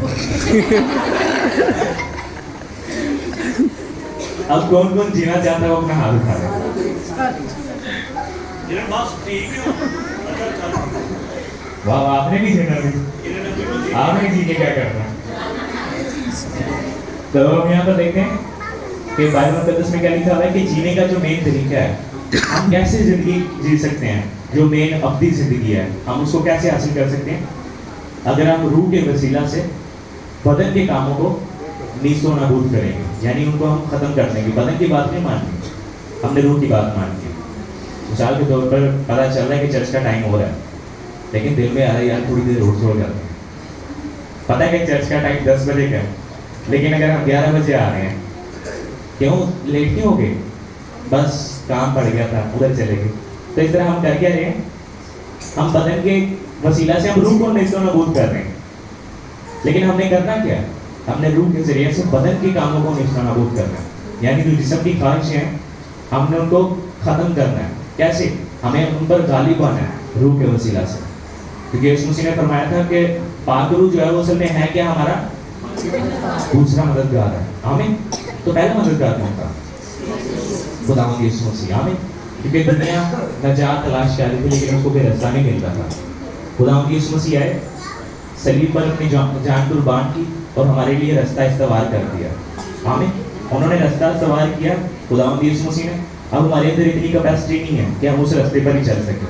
A: अब कौन कौन जीना चाहता है वो अपना हाथ उठा रहे। वाह, आपने भी जीना भी, आपने जी के क्या करना। तो हम यहाँ पर देखते हैं कि बाइबल मुकद्दस में क्या लिखा हुआ है कि जीने का जो मेन तरीका है, हम कैसे जिंदगी जी सकते हैं, जो मेन अवधि जिंदगी है, हम उसको कैसे हासिल कर सकते हैं? अगर हम रूह के वसीला से बदन के कामों को नीस्तो नाबूद करेंगे, यानी उनको हम खत्म कर देंगे। बदन की बात नहीं माननी, हमने रूह की बात माननी है। मिसाल के तौर पर पता चल रहा है कि चर्च का टाइम हो रहा है, लेकिन दिल में आ रहा है यार थोड़ी देर और सो जाते हैं। पता है कि चर्च का टाइम 10 बजे का है, लेकिन अगर हम 11 बजे आ रहे हैं, क्यों लेट क्यों हो गए? बस काम पड़ गया था, उधर चले गए। तो इस तरह हम कर क्या रहे हैं? हम बदन के वसीला से हम रूह को नीस्तो नाबूद कर रहे हैं, लेकिन हमने करना क्या? हमने रूह के जरिए से बदन के कामों को नीस्तो नाबूद करना है, यानी जो जिस्म की ख्वाहिशें हैं हमने उनको खत्म करना है। कैसे? हमें उन पर गालिब आना है रूह के वसीला से, क्योंकि यीशु मसीह ने फरमाया था कि पाक रूह जो है वो असल में है क्या? हमारा दूसरा मददगार है। आमीन। तो पहला मददगार कौन था? खुदावंद यीशु मसीह। आमीन। क्योंकि दुनिया नजात तलाश कर रही थी लेकिन उसको कोई रास्ता नहीं मिल रहा था। खुदावंद यीशु मसीह आए, सलीब पर अपनी जान कुर्बान की और हमारे लिए रास्ता इस्तवार कर दिया। आमीन। उन्होंने रास्ता इस्तवार किया खुदावंद यीशु मसीह ने। अब हमारे अंदर इतनी कैपेसिटी नहीं है कि हम उस रास्ते पर ही चल सके,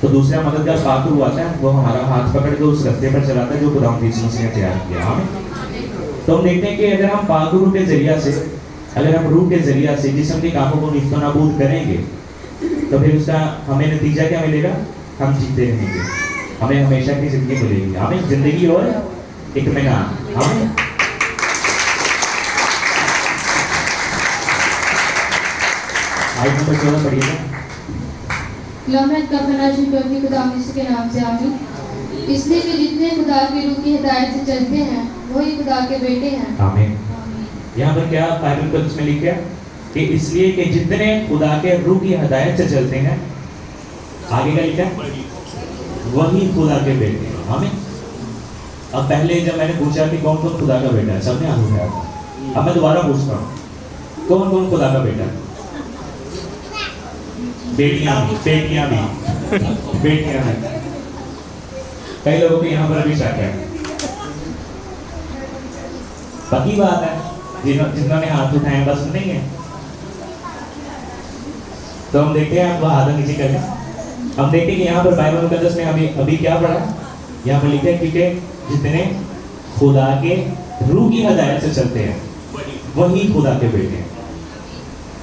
A: तो दूसरा मददगार पाकुर आता है, वो हमारा हाथ पकड़ के उस रास्ते पर चलाता है जो खुदावंद यीशु मसीह ने तैयार किया। आमीन। तो हम देखते हैं कि अगर हम पाकुर के जरिया से, अगर हम रूह के जरिया से जिस्म की कामों को निस्तो नाबूद करेंगे तो फिर उसका हमें नतीजा क्या मिलेगा? हम जीते रहेंगे, हमें हमेशा की जिंदगी मिलेगी। हमें जिंदगी और इत्मीनान। आमीन। आयत नंबर 14 पढ़िएगा।
D: लम्हत का फना शुक्र खुदा यीशु के नाम से आमीन। इसलिए कि जितने खुदा की रूह की हिदायत से चलते हैं वही खुदा के बेटे हैं।
A: आमीन। यहाँ पर क्या बाइबल को इसमें लिखा है कि इसलिए कि जितने खुदा के रूह की हिदायत से चलते हैं, आगे का लिखा है वही खुदा के बेटे हैं। आमीन। अब पहले जब मैंने पूछा कि कौन कौन खुदा का बेटा है, सबने हाथ उठाया। अब मैं दोबारा पूछता हूँ, कौन कौन खुदा का बेटा है? बेटियां भी, बेटियां भी, बेटियां भी। कई लोगों के यहाँ पर अभी शक है। पक्की बात है, जिन्होंने हाथ उठाए बस नहीं है। तो हम देखते हैं, आपको हाथ नीचे कर लें। हम देखते हैं कि यहाँ पर बाइबल मुकद्दस में हमें अभी क्या पढ़ा? यहाँ पर लिखा है क्योंकि जितने खुदा के रूह की हिदायत से चलते हैं वही खुदा के बेटे हैं।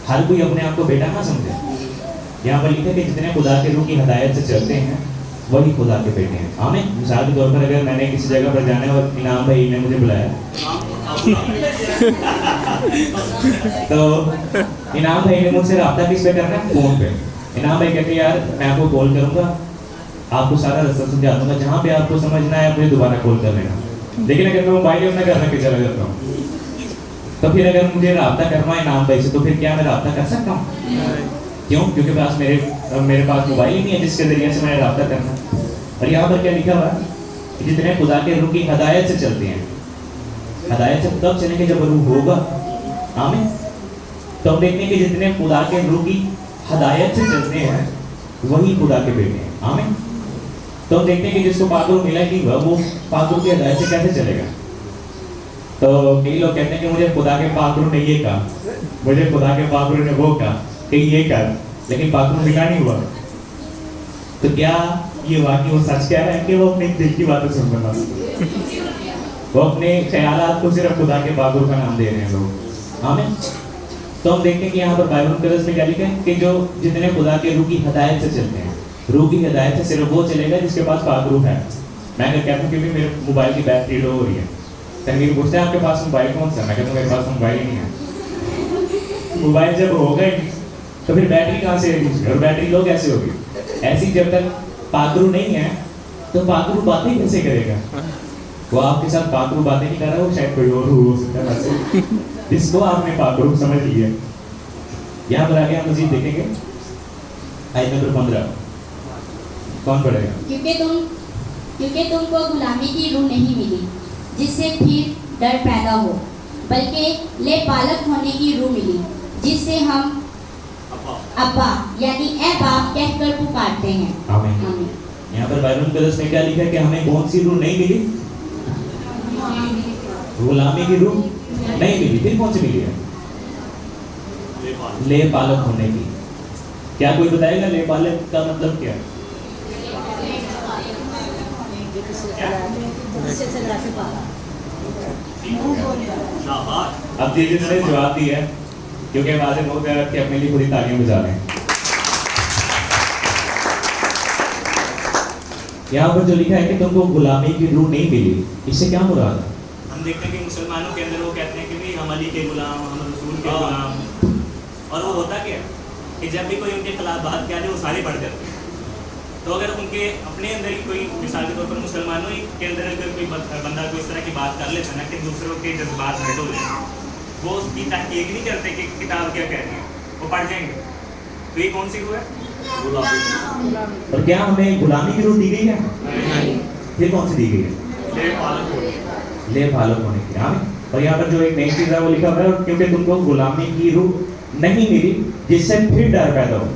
A: हर कोई अपने आप को बेटा ना समझे। यहाँ पर लिखा है कि जितने खुदा के रूह की हिदायत से चलते हैं वही खुदा के बेटे हैं। आमीन। मिसाल के तौर पर अगर मैंने किसी जगह पर जाने और इनाम भाई ने मुझे बुलाया तो इनाम भाई ने मुझसे रब्ता किस पे करना है? फोन पे। इनाम भाई कहते यार मैं आपको कॉल करूंगा, आपको सारा रास्ता समझा दूंगा, जहाँ पे आपको समझना है मुझे दोबारा कॉल कर लेना। लेकिन अगर मैं मोबाइल अपना घर रख के चला जाता हूँ तो फिर अगर मुझे रब्ता करना है इनाम भाई से तो फिर क्या मैं रब्ता कर सकता हूँ? क्यों? क्योंकि पास मेरे पास मोबाइल ही नहीं है जिसके जरिए से मैंने रब्ता करना। और यहाँ पर क्या लिखा हुआ है कि जितने खुदा के रूह की हिदायत से चलते हैं। हिदायत से तब चलेंगे जब रूह होगा। आमीन। तो हम देखते हैं कि जितने खुदा के रूह की हिदायत से चलते हैं वही खुदा के बेटे हैं। आमीन। तो हम देखते हैं कि जिसको पाक रूह मिला कि वो पाक रूह की हिदायत से कैसे चलेगा। तो कई लोग कहते हैं कि मुझे खुदा के पाक रूह ने ये कहा, मुझे खुदा के पाक रूह ने वो कहा कि ये कर, लेकिन पाक रूह मिला नहीं हुआ। तो क्या ये वाकई वो सच कह रहा है कि वो अपने दिल की बातें सुन रहा है? वो अपने ख्यालात को सिर्फ खुदा के पाक रूह का नाम दे रहे हैं लोग। आमीन। तो हम देखते हैं कि यहाँ पर बाइबल मुकद्दस में क्या लिखा है कि जो जितने खुदा के रूह की हिदायत से चलते हैं, रूह की हिदायत से सिर्फ वो चलेगा जिसके पास पाक रूह है। मैं अगर कहता हूँ कि मेरे मोबाइल की बैटरी लो हो रही है, तनवीर पूछते हैं आपके पास मोबाइल कौन सा? मैं कहता हूँ मेरे पास मोबाइल ही नहीं है। मोबाइल जब होगा ही तो फिर बैटरी कहाँ से होगी और बैटरी लो कैसे होगी? ऐसी जब तक पाक रूह नहीं है तो पाक रूह बातें कैसे करेगा? वो आपके साथ पाक रूह बातें नहीं कर रहा, वो शायद कोई और रूह हो सकता है वैसे जिसको आपने पाक रूह समझ लिया। यहाँ पर आगे हम मजीद देखेंगे आयत नंबर 15। कौन पढ़ेगा?
G: क्योंकि तुमको गुलामी की रूह नहीं मिली जिससे फिर डर पैदा हो, बल्कि ले पालक होने की रूह मिली जिससे हम अब्बा यानी ए बाप कहकर पुकारते हैं।
A: आमीन। यहाँ पर बाइबल मुकद्दस में क्या लिखा है कि हमें कौन सी रूह नहीं मिली? गुलामी की रूह नहीं मिली। फिर कौन सी मिली है? ले पालक होने की। क्या कोई बताएगा ले पालक का मतलब क्या? अब जी जिसने जवाब दिया है, क्योंकि वाजिब हो गया कि अपने लिए पूरी तालियां बजा लें। यहाँ पर जो लिखा है कि तुमको गुलामी की रूह नहीं मिली, इससे क्या मुराद है?
B: हम देखते हैं कि मुसलमानों के अंदर वो कहते हैं कि भाई हम अली के गुलाम, हम रसूल के गुलाम। और वो होता क्या कि जब भी कोई उनके खिलाफ बात किया जाए वो सारे बढ़ जाते हैं। तो अगर उनके अपने अंदर ही कोई मिसाल के तौर पर मुसलमानों के अंदर अगर कोई बंदा कोई इस तरह की बात कर लेता है ना कि दूसरों के जज्बात हर्ट हो जाए, वो उसकी तहकीक नहीं करते कि किताब क्या कह रही है, वो पढ़ जाएंगे। तो ये कौन सी रूह है?
A: और क्या हमें गुलामी की रूह दी गई है? ये कौन सी दी गई है? ले पालक होने की। आमीन। और यहाँ पर जो एक नई चीज़ है वो लिखा हुआ है क्योंकि तुमको गुलामी की रूह नहीं मिली जिससे फिर डर पैदा हो।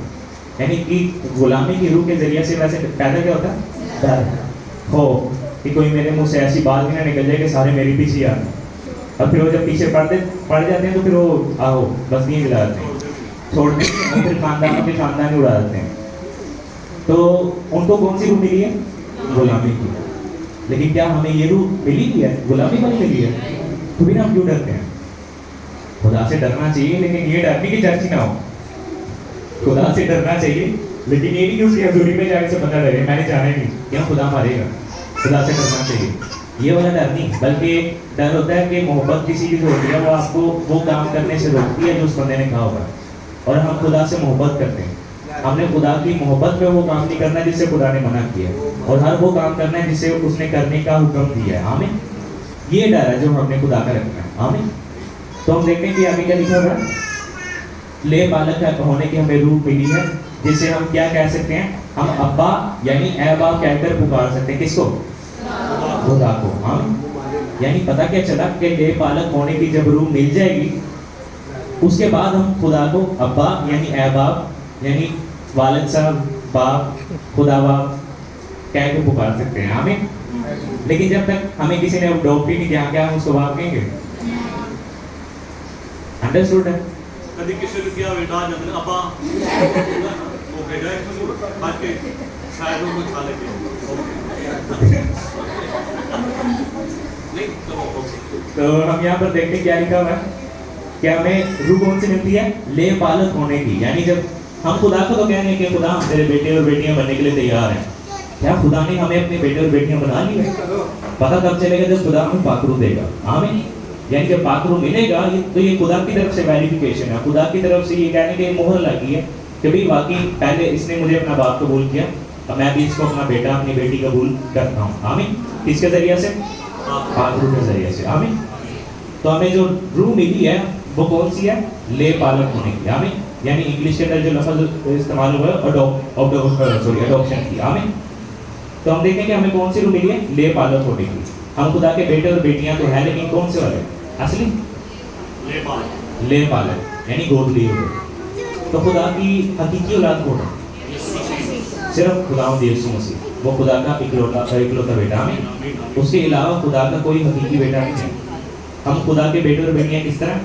A: यानी कि गुलामी की रूह के जरिए से वैसे पैदा क्या होता है? डर हो कि कोई मेरे मुंह से ऐसी बात भी ना निकल जाए कि सारे मेरे पीछे ही आ गए। और फिर वो जब पीछे पड़ जाते हैं तो फिर वो आओ बस नहीं गिरा देते हैं, छोड़ देते हैं और फिर खानदानों के खानदान ही उड़ा देते हैं। तो उनको कौन सी रूह मिली है? गुलामी की। लेकिन क्या हमें ये रूह मिली ही है? गुलामी वाली मिली है? तो फिर हम क्यों डरते हैं? खुदा से डरना चाहिए, लेकिन ये डरने की चर्चा ना हो। खुदा से डरना चाहिए, लेकिन ये नहीं कि उसकी हजूरी में जाने से बंदा डरे, मैंने जाना ही नहीं, क्या खुदा मारेगा। खुदा से डरना चाहिए, ये वाला डर नहीं, बल्कि डर होता है कि मोहब्बत किसी की जो होती है वो आपको वो काम करने से रोकती है जो उस बंदे ने कहा होगा। और हम खुदा से मोहब्बत करते हैं, हमने खुदा की मोहब्बत में वो काम नहीं करना जिससे खुदा ने मना किया, और हर वो काम करना है जिसे उसने करने का हुक्म दिया है। आमीन। ये डर है जो हमने खुदा का रखना है। आमीन। तो हम देखते हैं कि आगे क्या लिखा हुआ है, ले बालक होने की हमें रूह मिली है, जिसे हम क्या कह सकते हैं, हम अब्बा यानी ए बाप कहकर पुकार सकते हैं। किसको? खुदा को। आमीन। यानी पता क्या चला कि ले बालक होने की जब रूह मिल जाएगी, उसके बाद हम खुदा को अब्बा यानी ए बाप यानी वालिद साहब बाप खुदा बाप कह के पुकार सकते हैं। आमीन। लेकिन जब तक हमें किसी ने अडॉप्ट ही नहीं किया, क्या हम उसको बाप कहेंगे? अंडरस्टूड है?
B: कभी किसी ने किया बेटा जब अब्बा वो भेजा है बात के शायद वो कुछ खा लेंगे नहीं
A: तो हम यहाँ पर देखते हैं क्या लिखा हुआ है कि हमें रूह कौन सी मिलती है? ले बालक होने की। यानी जब हम खुदा को तो कह रहे हैं कि खुदा हम तेरे बेटे और बेटियां बनने के लिए तैयार हैं, क्या खुदा ने हमें अपने बेटे और बेटियां बना ली है? पता कब चलेगा? जब खुदा हमें पाकरू देगा। आमीन। यानी जब पाकरू मिलेगा तो ये खुदा की तरफ से वेरिफिकेशन है, खुदा की तरफ से ये कहने की मोहर लगी है कि भाई वाकई पहले इसने मुझे अपना बाप कबूल किया, और मैं भी इसको अपना बेटा अपनी बेटी कबूल करता हूँ। आमीन। किसके जरिए से? पाकरू के जरिए से। आमीन। तो हमें जो रूह मिली है वो कौन सी है? ले पालक होने की। आमीन। यानी इंग्लिश के अंदर जो लफ्ज इस्तेमाल हुआ है अडॉप्शन की। आमीन। तो हम देखेंगे हमें कौन सी रूह मिली है? ले पालक होने की। हम खुदा के बेटे और बेटियां तो हैं, लेकिन कौन से वाले? असली ले पालक यानी गोद लिए हुए। तो खुदा की हकीकी औलाद कौन है? सिर्फ खुदावंद यीशु मसीह, वो खुदा का इकलौता बेटा। आमीन। उसके अलावा खुदा का कोई हकीकी बेटा नहीं है। हम खुदा के बेटे और बेटियां किस तरह?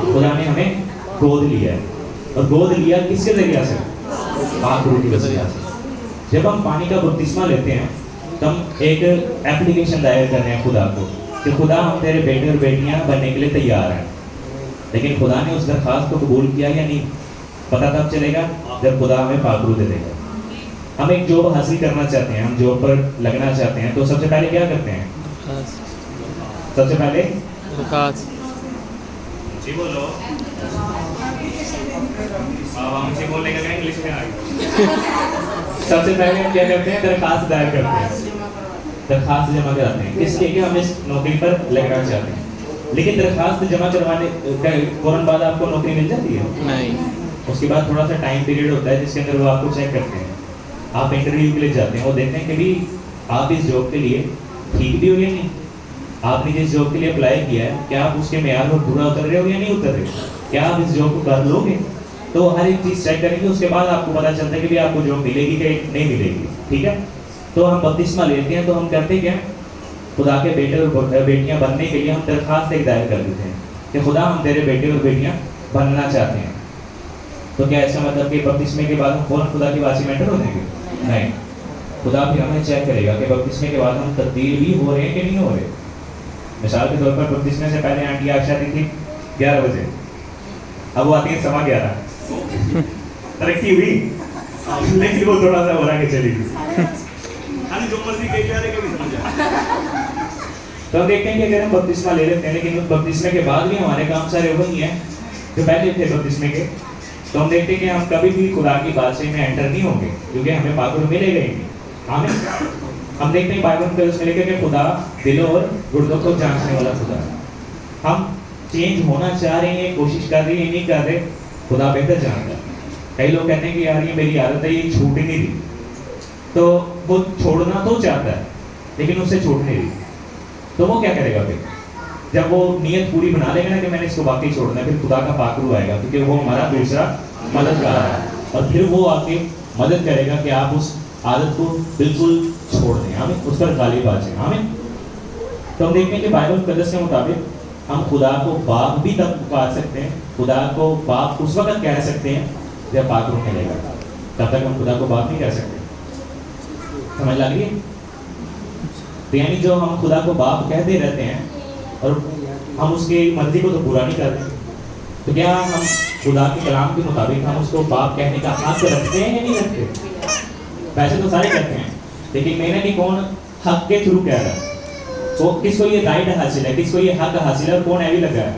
A: खुदा ने हमें गोद लिया है, और गोद लिया किसके जरिए से? पाकरू की वजह से। जब हम पानी का बपतिस्मा लेते हैं तो हम एक एप्लीकेशन दायर कर रहे हैं खुदा को कि खुदा हम तेरे बेटे और बेटियां बनने के लिए तैयार हैं। लेकिन खुदा ने उस दरखास्त को कबूल किया या नहीं? पता तब चलेगा जब खुदा हमें पाकरू दे देगा। हम एक जॉब हासिल करना चाहते हैं, हम जॉब पर लगना चाहते हैं, तो सबसे पहले क्या करते हैं? सबसे पहले जी बोलो, मुझे बोलने का इंग्लिश में आ सबसे पहले हम क्या करते हैं? दरखास्त दायर करते हैं, दरखास्त जमा कराते हैं। किसके? कि हम इस नौकरी पर लगना चाहते हैं। लेकिन दरखास्त जमा करवाने फौरन बाद आपको नौकरी मिल जाती है?
F: नहीं।
A: उसके बाद थोड़ा सा टाइम पीरियड होता है जिसके अंदर वो आपको चेक करते हैं, आप इंटरव्यू के लिए जाते हैं, वो देखते हैं कि भी आप इस जॉब के लिए ठीक भी हो या नहीं, आपने जिस जॉब के लिए अप्लाई किया है क्या आप उसके मेयार पर पूरा उतर रहे हो या नहीं उतर रहे, क्या आप इस जॉब को कर लोगे। तो हर एक चीज़ चेक करेंगे, उसके बाद आपको पता चलता है कि भी आपको जॉब मिलेगी कि नहीं मिलेगी। ठीक है। तो हम बपतिस्मा लेते हैं तो हम करते क्या? खुदा के बेटे और बेटियां बनने के लिए हम दरखास्त एक दायर कर देते हैं कि खुदा हम तेरे बेटे और बेटियां बनना चाहते हैं। तो क्या ऐसा मतलब कि बपतिस्मे के बाद हम फौरन खुदा की वासी में एंटर हो जाएंगे? नहीं। खुदा फिर हमें चेक करेगा कि बपतिस्मे के बाद हम तब्दील भी हो रहे हैं कि नहीं हो रहे। मिसाल के तौर पर बपतिस्मे से पहले आंटी आशा आती थी 11 बजे, अब वो आती है 11:15। तरक्की हुई, लेकिन वो थोड़ा सा हो रहा कि चली गई।
B: जो मर्जी कही जा रहे कभी समझ आए।
A: तो हम देखते हैं कि अगर हम बपतिस्मा ले लेते हैं लेकिन उस बपतिस्मे के बाद भी हमारे काम सारे वही हैं जो पहले थे बपतिस्मे के, तो हम देखते हैं कि हम कभी भी खुदा की बादशाही में एंटर नहीं होंगे क्योंकि हमें पाकरू मिलेगा ही नहीं। आमीन। हम देखते हैं बाइबल में उसमें लिखा कि खुदा दिलों और गुर्दों को जांचने वाला खुदा है। हम चेंज होना चाह रहे हैं, कोशिश कर रहे हैं, नहीं कर रहे, खुदा बेहतर जानता है। कई लोग कहते हैं कि यार ये मेरी आदत है, ये छूट ही नहीं रही, तो वो छोड़ना तो चाहता है लेकिन उससे छूट नहीं रही, तो वो क्या करेगा फिर? जब वो नियत पूरी बना लेगा ना कि मैंने इसको वाकई छोड़ना है, फिर खुदा का पाकरू आएगा क्योंकि वो हमारा दूसरा मददगार है। और फिर वो आके मदद करेगा कि आप उस आदत को बिल्कुल छोड़ दें, आमीन, उस पर गालिब आ जाए, आमीन। तो हम देखते हैं कि बाइबल मुकद्दस के मुताबिक हम खुदा को बाप भी तब पुकार सकते हैं, खुदा को बाप उस वक्त कह सकते हैं जब पाक रूह मिलेगा, तब तक हम खुदा को बाप नहीं कह सकते। समझ लग रही है? तो यानी जो हम खुदा को बाप कहते रहते हैं और हम उसकी मर्जी को तो पूरा नहीं करते, तो क्या हम खुदा के कलाम के मुताबिक हम उसको बाप कहने का हक रखते हैं या नहीं रखते? वैसे तो सारे कहते हैं, लेकिन मैंने नहीं कौन हक के थ्रू कह रहा है, तो किसको ये राइट हासिल है, किसको ये हक हासिल है और कौन ऐवी लगा है?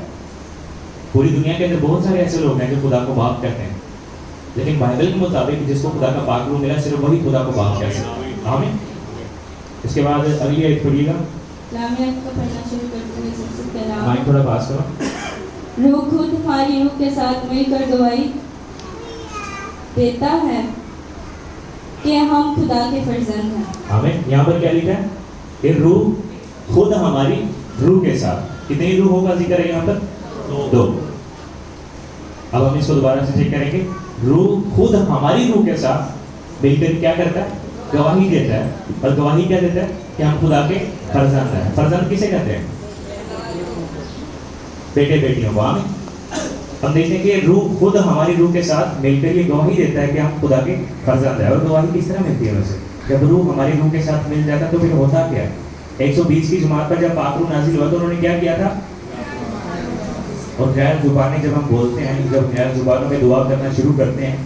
A: पूरी दुनिया के अंदर बहुत सारे ऐसे लोग हैं जो खुदा को बाप कहते हैं, लेकिन बाइबल के मुताबिक जिसको खुदा का पाक रूह मिला सिर्फ वही खुदा को बाप कह सकता है, आमीन। इसके बाद अगली आयत पढ़िएगा,
H: लामियत को पढ़ना शुरू करते हैं। सबसे पहला
A: माइक थोड़ा पास करो।
H: रूह खुद हमारी रूह के साथ मिलकर गवाही देता है कि हम खुदा के फर्जंद हैं,
A: आमीन। यहाँ पर क्या लिखा है? ये रूह खुद हमारी रूह के साथ, कितनी रूहों का जिक्र है यहाँ पर? दो। अब हम इसको दोबारा से चेक करेंगे। रूह खुद हमारी रूह के साथ मिलकर क्या करता है? गवाही देता है। और गवाही क्या देता है? कि हम खुदा के फर्जंद हैं। फर्जंद किसे कहते हैं? बेटे बेटियों को, आमीन। हम देखते हैं कि रूह खुद हमारी रूह के साथ मिलकर ये गवाही देता है कि हम खुदा के फर्जंद हैं। और गवाही किस तरह मिलती है वैसे? जब रूह हमारी रूह के साथ मिल जाता तो फिर होता क्या है? 120 की जमात पर जब पाक रूह नाजिल हुआ तो उन्होंने क्या किया था? और गैर जुबानें जब हम बोलते हैं, जब गैर जुबानों में दुआ करना शुरू करते हैं,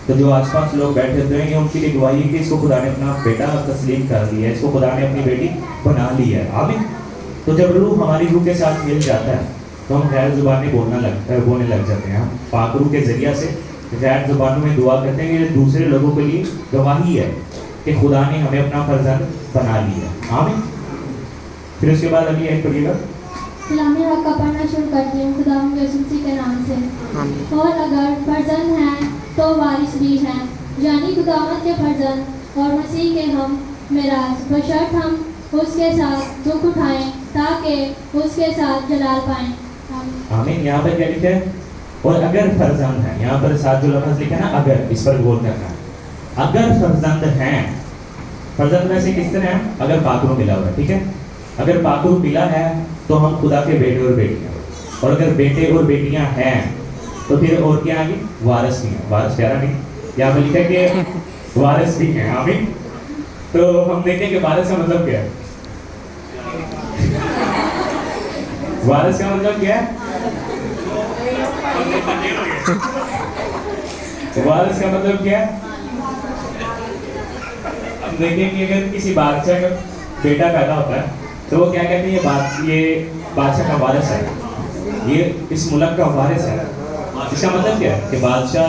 A: तो जो आसपास लोग बैठे हुए हैं उनके लिए गवाही कि इसको खुदा ने अपना बेटा तस्लीम कर लिया है, इसको खुदा ने अपनी बेटी बना ली है, आमीन। तो जब रूह हमारी रूह के साथ मिल जाता है तो हम गैर जुबानें बोलने लग जाते हैं। हम पाक रूह के जरिया से गैर जुबानों में दुआ करते हैं, ये दूसरे लोगों के लिए गवाही है कि खुदा ने हमें अपना फर्जंद बना लिया, आमीन। फिर उसके बाद अगली आयत पढ़िएगा।
D: कलामी हक का पढ़ना शुरू करती हूँ खुदा यीशु मसीह के नाम से। और अगर फर्जंद हैं तो वारिस भी हैं, यानी खुदावंद के फर्जंद और मसीह के हम मिरास, बशर्त हम उसके साथ दुख उठाएं ताकि उसके साथ जलाल पाएं,
A: आमीन। यहाँ पर क्या लिखा है? और अगर फर्जंद हैं, यहाँ पर साथ जो लफ्ज़ लिखा है ना, अगर, इस पर गौर करना है। अगर फर्जंद हैं, फर्जंद वैसे किस तरह है? अगर पाक रूह मिला हुआ है, ठीक है। अगर पाक रूह मिला है तो हम खुदा के बेटे और बेटियां, और अगर बेटे और बेटियां हैं तो फिर और क्या आगे? वारिस भी हैं। वारिस प्यारा नहीं, यहाँ पर लिखा है कि वारिस भी हैं, आमीन। तो हम देखें कि वारिस का मतलब क्या है? वारिस का मतलब क्या है? वारिस का मतलब क्या है? हम देखें कि अगर किसी बादशाह का बेटा पैदा होता है तो वो क्या कहते हैं? ये बादशाह का वारिस है, ये इस मुल्क का वारिस है। इसका मतलब क्या है? कि बादशाह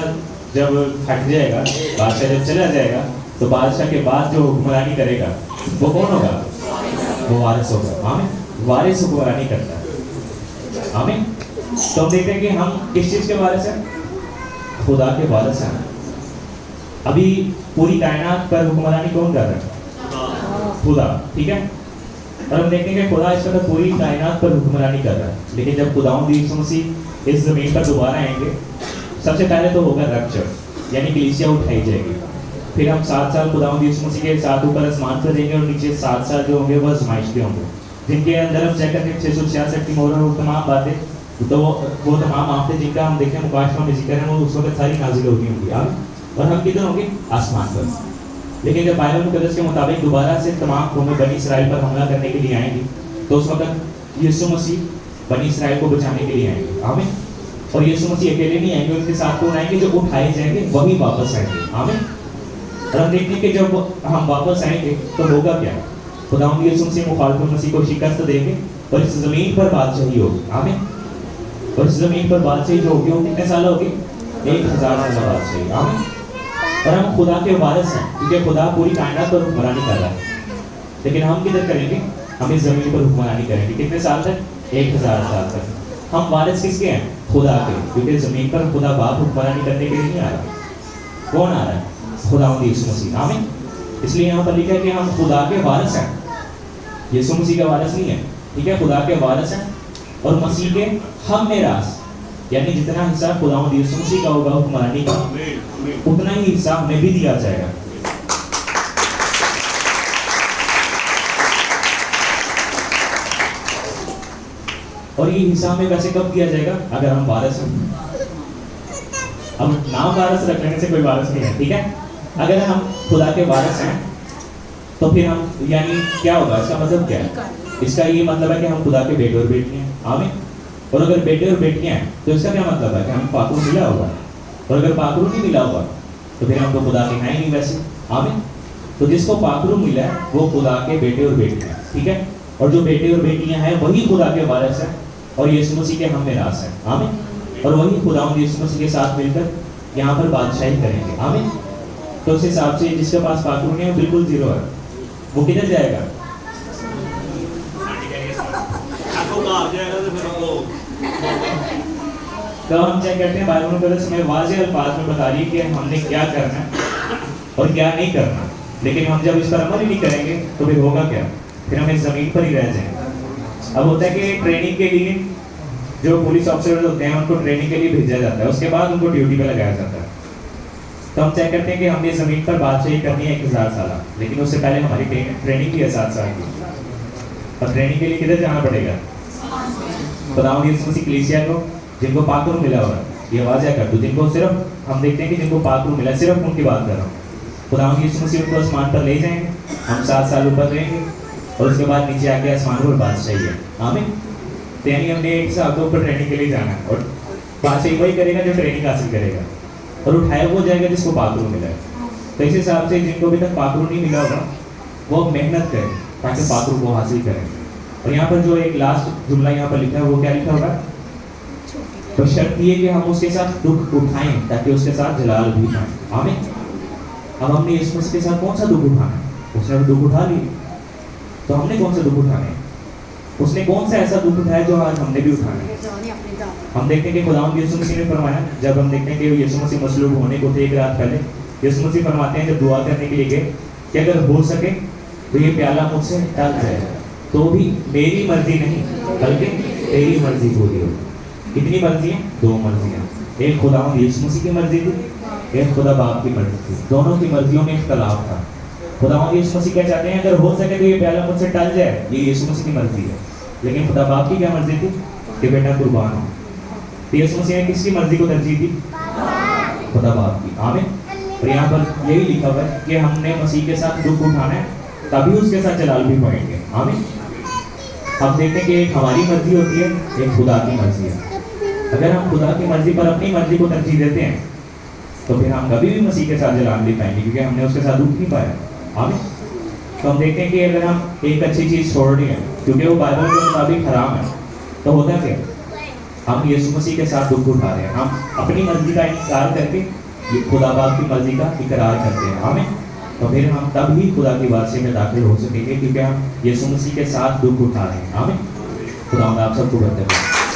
A: जब हट जाएगा, बादशाह जब चला जाएगा, तो बादशाह के बाद जो हुक्मरानी करेगा वो कौन होगा? वो वारिस होगा, आमीन। वारिस हुक्मरानी करता है, आमीन। तो हम देखते हैं कि हम किस चीज़ के वारिस हैं? खुदा के वारिस हैं। अभी पूरी कायनात पर हुक्मरानी कौन कर रहा है? खुदा, ठीक है। और हम देखेंगे खुदा इस वक्त पूरी कायनात पर हुक्मरानी कर रहा है, लेकिन जब खुदावंद यीशु मसीह इस ज़मीन पर दोबारा आएंगे, सबसे पहले तो होगा रप्चर, यानी कलीसिया उठाई जाएगी। फिर हम 7 साल खुदावंद यीशु मसीह के साथ ऊपर आसमान पर रहेंगे और नीचे 7 साल जो होंगे वो आजमाइश के होंगे, जिनके अंदर हम चेक करेंगे 666 की मोहर और तमाम बातें, तो वो तमाम आफतें जिनका हम देखें मुकाशमा में जिक्र है, वो उस वक्त सारी नाजिल होती होंगी। और हम किधर होंगे? आसमान पर। लेकिन जब बाइबल मुकद्दस के मुताबिक दोबारा से तमाम कौमें बनी इसराइल पर हमला करने के लिए आएंगी, तो उस वक्त यीशु मसीह बनी इसराइल को बचाने के लिए आएंगे, आमीन। और यीशु मसीह अकेले नहीं आएंगे, उनके साथ कौन आएंगे? जो उठाए जाएंगे वही वापस आएंगे, आमीन। और हम देखते हैं कि जब हम वापस आएंगे तो होगा क्या? खुदावंद यीशु मसीह मुखालिफुल मसीह को शिकस्त देंगे और इस ज़मीन पर बादशाही होगी, आमीन। और इस ज़मीन पर बादशाही जो होगी वो कितने साल होगी? 1000 साल बादशाही, आमीन। और हम खुदा के वारिस हैं, क्योंकि खुदा पूरी कायनात पर हुक्मरानी कर रहा है, लेकिन हम किधर करेंगे? हम इस ज़मीन पर हुक्मरानी करेंगे। कितने साल तक? 1000 साल तक। हम वारिस किसके हैं? खुदा के, क्योंकि ज़मीन पर खुदा बाप हुक्मरानी करने के लिए नहीं आ रहा। कौन आ रहा है? खुदावंद यीशु मसीह, आमीन। इसलिए यहाँ पर लिखा है कि हम खुदा के वारिस हैं, यीशु मसीह का वारिस नहीं है, ठीक है। खुदा के वारिस हैं और मसीह के हम मेरास, यानी जितना हिस्सा खुदावंद यीशु मसीह का होगा हुक्मरानी का, उतना ही हिस्सा हमें भी दिया जाएगा। और ये हिस्सा हमें वैसे कब दिया जाएगा? अगर हम वारिस हैं। अब नाम वारिस रख लेने से कोई वारिस नहीं है, ठीक है? अगर हम खुदा के वारिस हैं तो फिर हम यानी क्या होगा? इसका मतलब क्या है? इसका ये मतलब है कि हम खुदा के बेटे और बेटियां हैं। आमीन। और अगर बेटे और बेटियां हैं तो इसका क्या मतलब है? कि हमें पाकरू मिला होगा। और अगर पाकरू नहीं मिला होगा तो फिर हम तो खुदा के हैं ही नहीं वैसे। आमीन। तो जिसको पाकरू मिला है वो खुदा के बेटे और बेटियां हैं, ठीक है? और जो बेटे और बेटियां हैं वही खुदा के वारिस हैं और यीशु मसीह के हम मिरास हैं। आमीन। और वही खुदावंद यीशु मसीह के साथ मिलकर यहाँ पर बादशाही करेंगे। आमीन। तो उस हिसाब से जिसके पास पाकरू नहीं है बिल्कुल जीरो है, वो किधर जाएगा? तो हम चेक करते हैं बाइबल मुकद्दस में वाज़ेह अल्फाज में बता रही है कि हमने क्या करना है और क्या नहीं करना। लेकिन हम जब इस पर अमल ही नहीं करेंगे तो फिर होगा क्या? फिर हम इस जमीन पर ही रह जाएंगे। अब होता है कि ट्रेनिंग के लिए जो पुलिस ऑफिसर होते हैं उनको ट्रेनिंग के लिए भेजा जाता है, उसके बाद उनको ड्यूटी पे लगाया जाता है। तो हम चेक करते हैं कि हमने ज़मीन पर बादशाही करनी है 1000 साल, लेकिन उससे पहले हमारी ट्रेनिंग भी है 7 साल की। और ट्रेनिंग के लिए किधर जाना पड़ेगा? खुदावंद यीशु मसीह कलीसिया को जिनको पाकरू मिला हुआ है, ये वाज़ेह कर दो। जिनको सिर्फ हम देखते हैं कि जिनको पाकरू मिला, सिर्फ उनकी बात कर रहा हूँ। खुदावंद यीशु मसीह उनको आसमान पर ले जाएंगे, हम 7 साल ऊपर रहेंगे और उसके बाद नीचे आके आसमान पर बादशाही है। आमीन। तो यानी हमने 1 साल के ऊपर ट्रेनिंग के लिए जाना है और बादशाही वही करेगा जो ट्रेनिंग हासिल करेगा और उठाया वो जाएगा जिसको पाकरू मिला है। तो इस हिसाब से जिनको अभी तक पाकरू नहीं मिला होगा वो मेहनत करें ताकि पाकरू को हासिल करें। और यहाँ पर जो एक लास्ट जुमला यहाँ पर लिखा है वो क्या लिखा होगा? तो शर्त ये कि हम उसके साथ दुख उठाएं ताकि उसके साथ जलाल भी पाएं। आमीन। अब हमने यीशु मसीह के साथ कौन सा दुख उठाना है? उसने तो दुख उठा लिए, तो हमने कौन सा दुख उठाना है? उसने कौन सा ऐसा दुख उठाया जो आज हमने भी उठाना है? हम देखते हैं कि खुदावंद यीशु मसीह ने फरमाया, जब हम देखते हैं कि यीशु मसीह मसलूब होने को थे 1 रात पहले, यीशु मसीह फरमाते हैं जब दुआ करने के लिए गए कि अगर हो सके तो ये प्याला मुझसे टल जाए, तो भी मेरी मर्जी नहीं बल्कि तेरी मर्जी पूरी हो। कितनी मर्जी है? 2 मर्जियाँ। एक खुदावंद यीशु मसीह की मर्जी थी, एक खुदा बाप की मर्जी थी। दोनों की मर्जियों में इख्तलाफ था। खुदावंद यीशु मसीह क्या चाहते हैं? अगर हो सके तो ये प्याला मुझसे टल जाए, ये यीशु मसीह की मर्जी है। लेकिन खुदा बाप की क्या मर्जी थी? कि बेटा कुर्बान हो। तो यीशु मसीह ने किसकी मर्जी को तरजीह दी? खुदा बाप की। आमीन। और यहाँ पर यही लिखा हुआ है कि हमने मसीह के साथ दुख उठाना है तभी उसके साथ जलाल भी पाएंगे। आमीन। हम देखते हैं कि एक हमारी मर्जी होती है, एक खुदा की मर्जी है। अगर हम खुदा की मर्जी पर अपनी मर्जी को तरजीह देते हैं तो फिर हम कभी भी मसीह के साथ जलाल नहीं पाएंगे क्योंकि हमने उसके साथ दुख नहीं पाया। आमीन। तो हम देखते हैं कि अगर हम एक अच्छी चीज़ छोड़ रहे हैं क्योंकि वो बाइबल के मुताबिक हराम है, तो होता क्या? हम यीशु मसीह के साथ दुख उठा रहे हैं। हम अपनी मर्जी का इनकार करके ये खुदा बाप की मर्जी का इकरार करते हैं। आमीन। तो फिर हम तब ही खुदा की वारसी में दाखिल हो सकेंगे क्योंकि हम यीशु मसीह के साथ दुख उठा रहे हैं। आमीन। खुदा आप सबको बरकत दे।